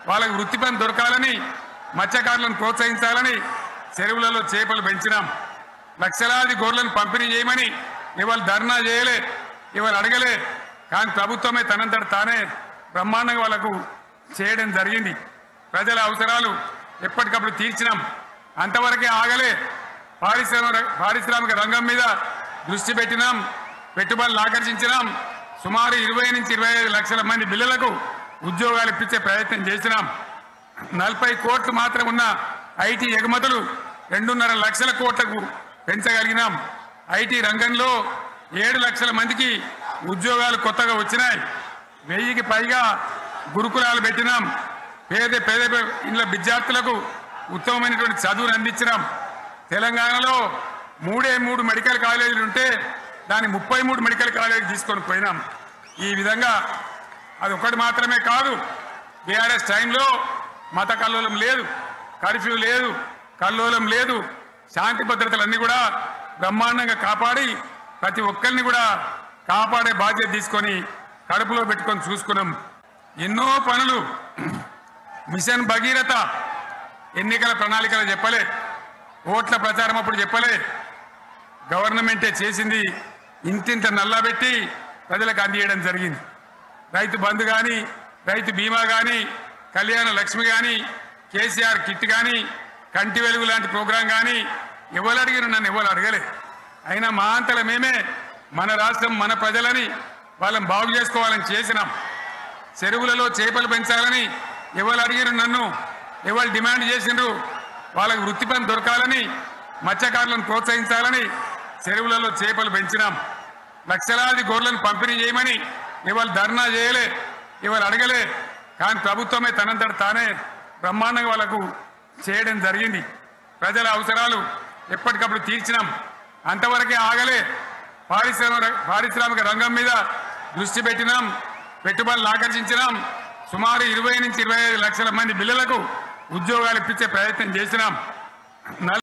వాళ్ళకి వృత్తి పని దొరకాలని, మత్స్యకారులను ప్రోత్సహించాలని చెరువులలో చేపలు పెంచినాం. లక్షలాది గొర్రెలను పంపిణీ చేయమని ఎవరు ధర్నా చేయలే, ఎవరు అడగలే. కానీ ప్రభుత్వమే తనంతట తానే బ్రహ్మాండంగా వాళ్ళకు చేయడం జరిగింది. ప్రజల అవసరాలు ఎప్పటికప్పుడు తీర్చినాం. అంతవరకే ఆగలే. పారిశ్రామిక రంగం మీద దృష్టి పెట్టినాం, పెట్టుబడులు ఆకర్షించినాం. సుమారు 20 నుంచి 25 లక్షల మంది పిల్లలకు ఉద్యోగాలు ఇప్పించే ప్రయత్నం చేసినాం. 40 కోట్లు మాత్రం ఉన్న ఐటీ ఎగుమతులు 2.5 లక్షల కోట్లకు పెంచగలిగినాం. ఐటీ రంగంలో 7 లక్షల మందికి ఉద్యోగాలు కొత్తగా వచ్చినాయి. 1000కి పైగా గురుకులాలు పెట్టినాం. పేద ఇళ్ళ విద్యార్థులకు ఉత్తమమైనటువంటి చదువును అందించినాం. తెలంగాణలో 3 మెడికల్ కాలేజీలు ఉంటే దాన్ని 33 మెడికల్ కాలేజీలు తీసుకొని పోయినాం. ఈ విధంగా అదొకటి మాత్రమే కాదు, బీఆర్ఎస్ టైంలో మత కల్లోలం లేదు, కర్ఫ్యూ లేదు, కల్లోలం లేదు. శాంతి భద్రతలన్నీ కూడా బ్రహ్మాండంగా కాపాడి ప్రతి ఒక్కరిని కూడా కాపాడే బాధ్యత తీసుకొని కడుపులో పెట్టుకొని చూసుకున్నాం. ఎన్నో పనులు, మిషన్ భగీరథ ఎన్నికల ప్రణాళికలు చెప్పలే, ఓట్ల ప్రచారం అప్పుడు చెప్పలే, గవర్నమెంటే చేసింది. ఇంటింత నల్లబెట్టి ప్రజలకు అందియడం జరిగింది. రైతు బంధు కానీ, రైతు బీమా కానీ, కళ్యాణ లక్ష్మి కానీ, కేసీఆర్ కిట్ కానీ, కంటి వెలుగు లాంటి ప్రోగ్రాం కానీ ఎవరు అడిగిన నన్ను ఎవరు అడగలే. అయినా మా అంతల మేమే మన రాష్ట్రం, మన ప్రజలని వాళ్ళని బాగు చేసుకోవాలని చేసినాం. చెరువులలో చేపలు పెంచాలని ఎవరు అడిగిరు, నన్ను ఎవరు డిమాండ్ చేసిండ్రు, వాళ్ళకి వృత్తి పని దొరకాలని, మత్స్యకారులను ప్రోత్సహించాలని చెరువులలో చేపలు పెంచినాం. లక్షలాది గొర్రెలను పంపిణీ చేయమని ఎవరు ధర్నా చేయలే, ఎవరు అడగలే. కానీ ప్రభుత్వమే తనంతట తానే బ్రహ్మాండంగా వాళ్ళకు చేయడం జరిగింది. ప్రజల అవసరాలు ఎప్పటికప్పుడు తీర్చినాం. అంతవరకే ఆగలే. పారిశ్రామిక రంగం మీద దృష్టి పెట్టినాం, పెట్టుబడులు ఆకర్షించినాం. సుమారు 20 నుంచి 25 లక్షల మంది పిల్లలకు ఉద్యోగాలు ఇప్పించే ప్రయత్నం చేసినాం.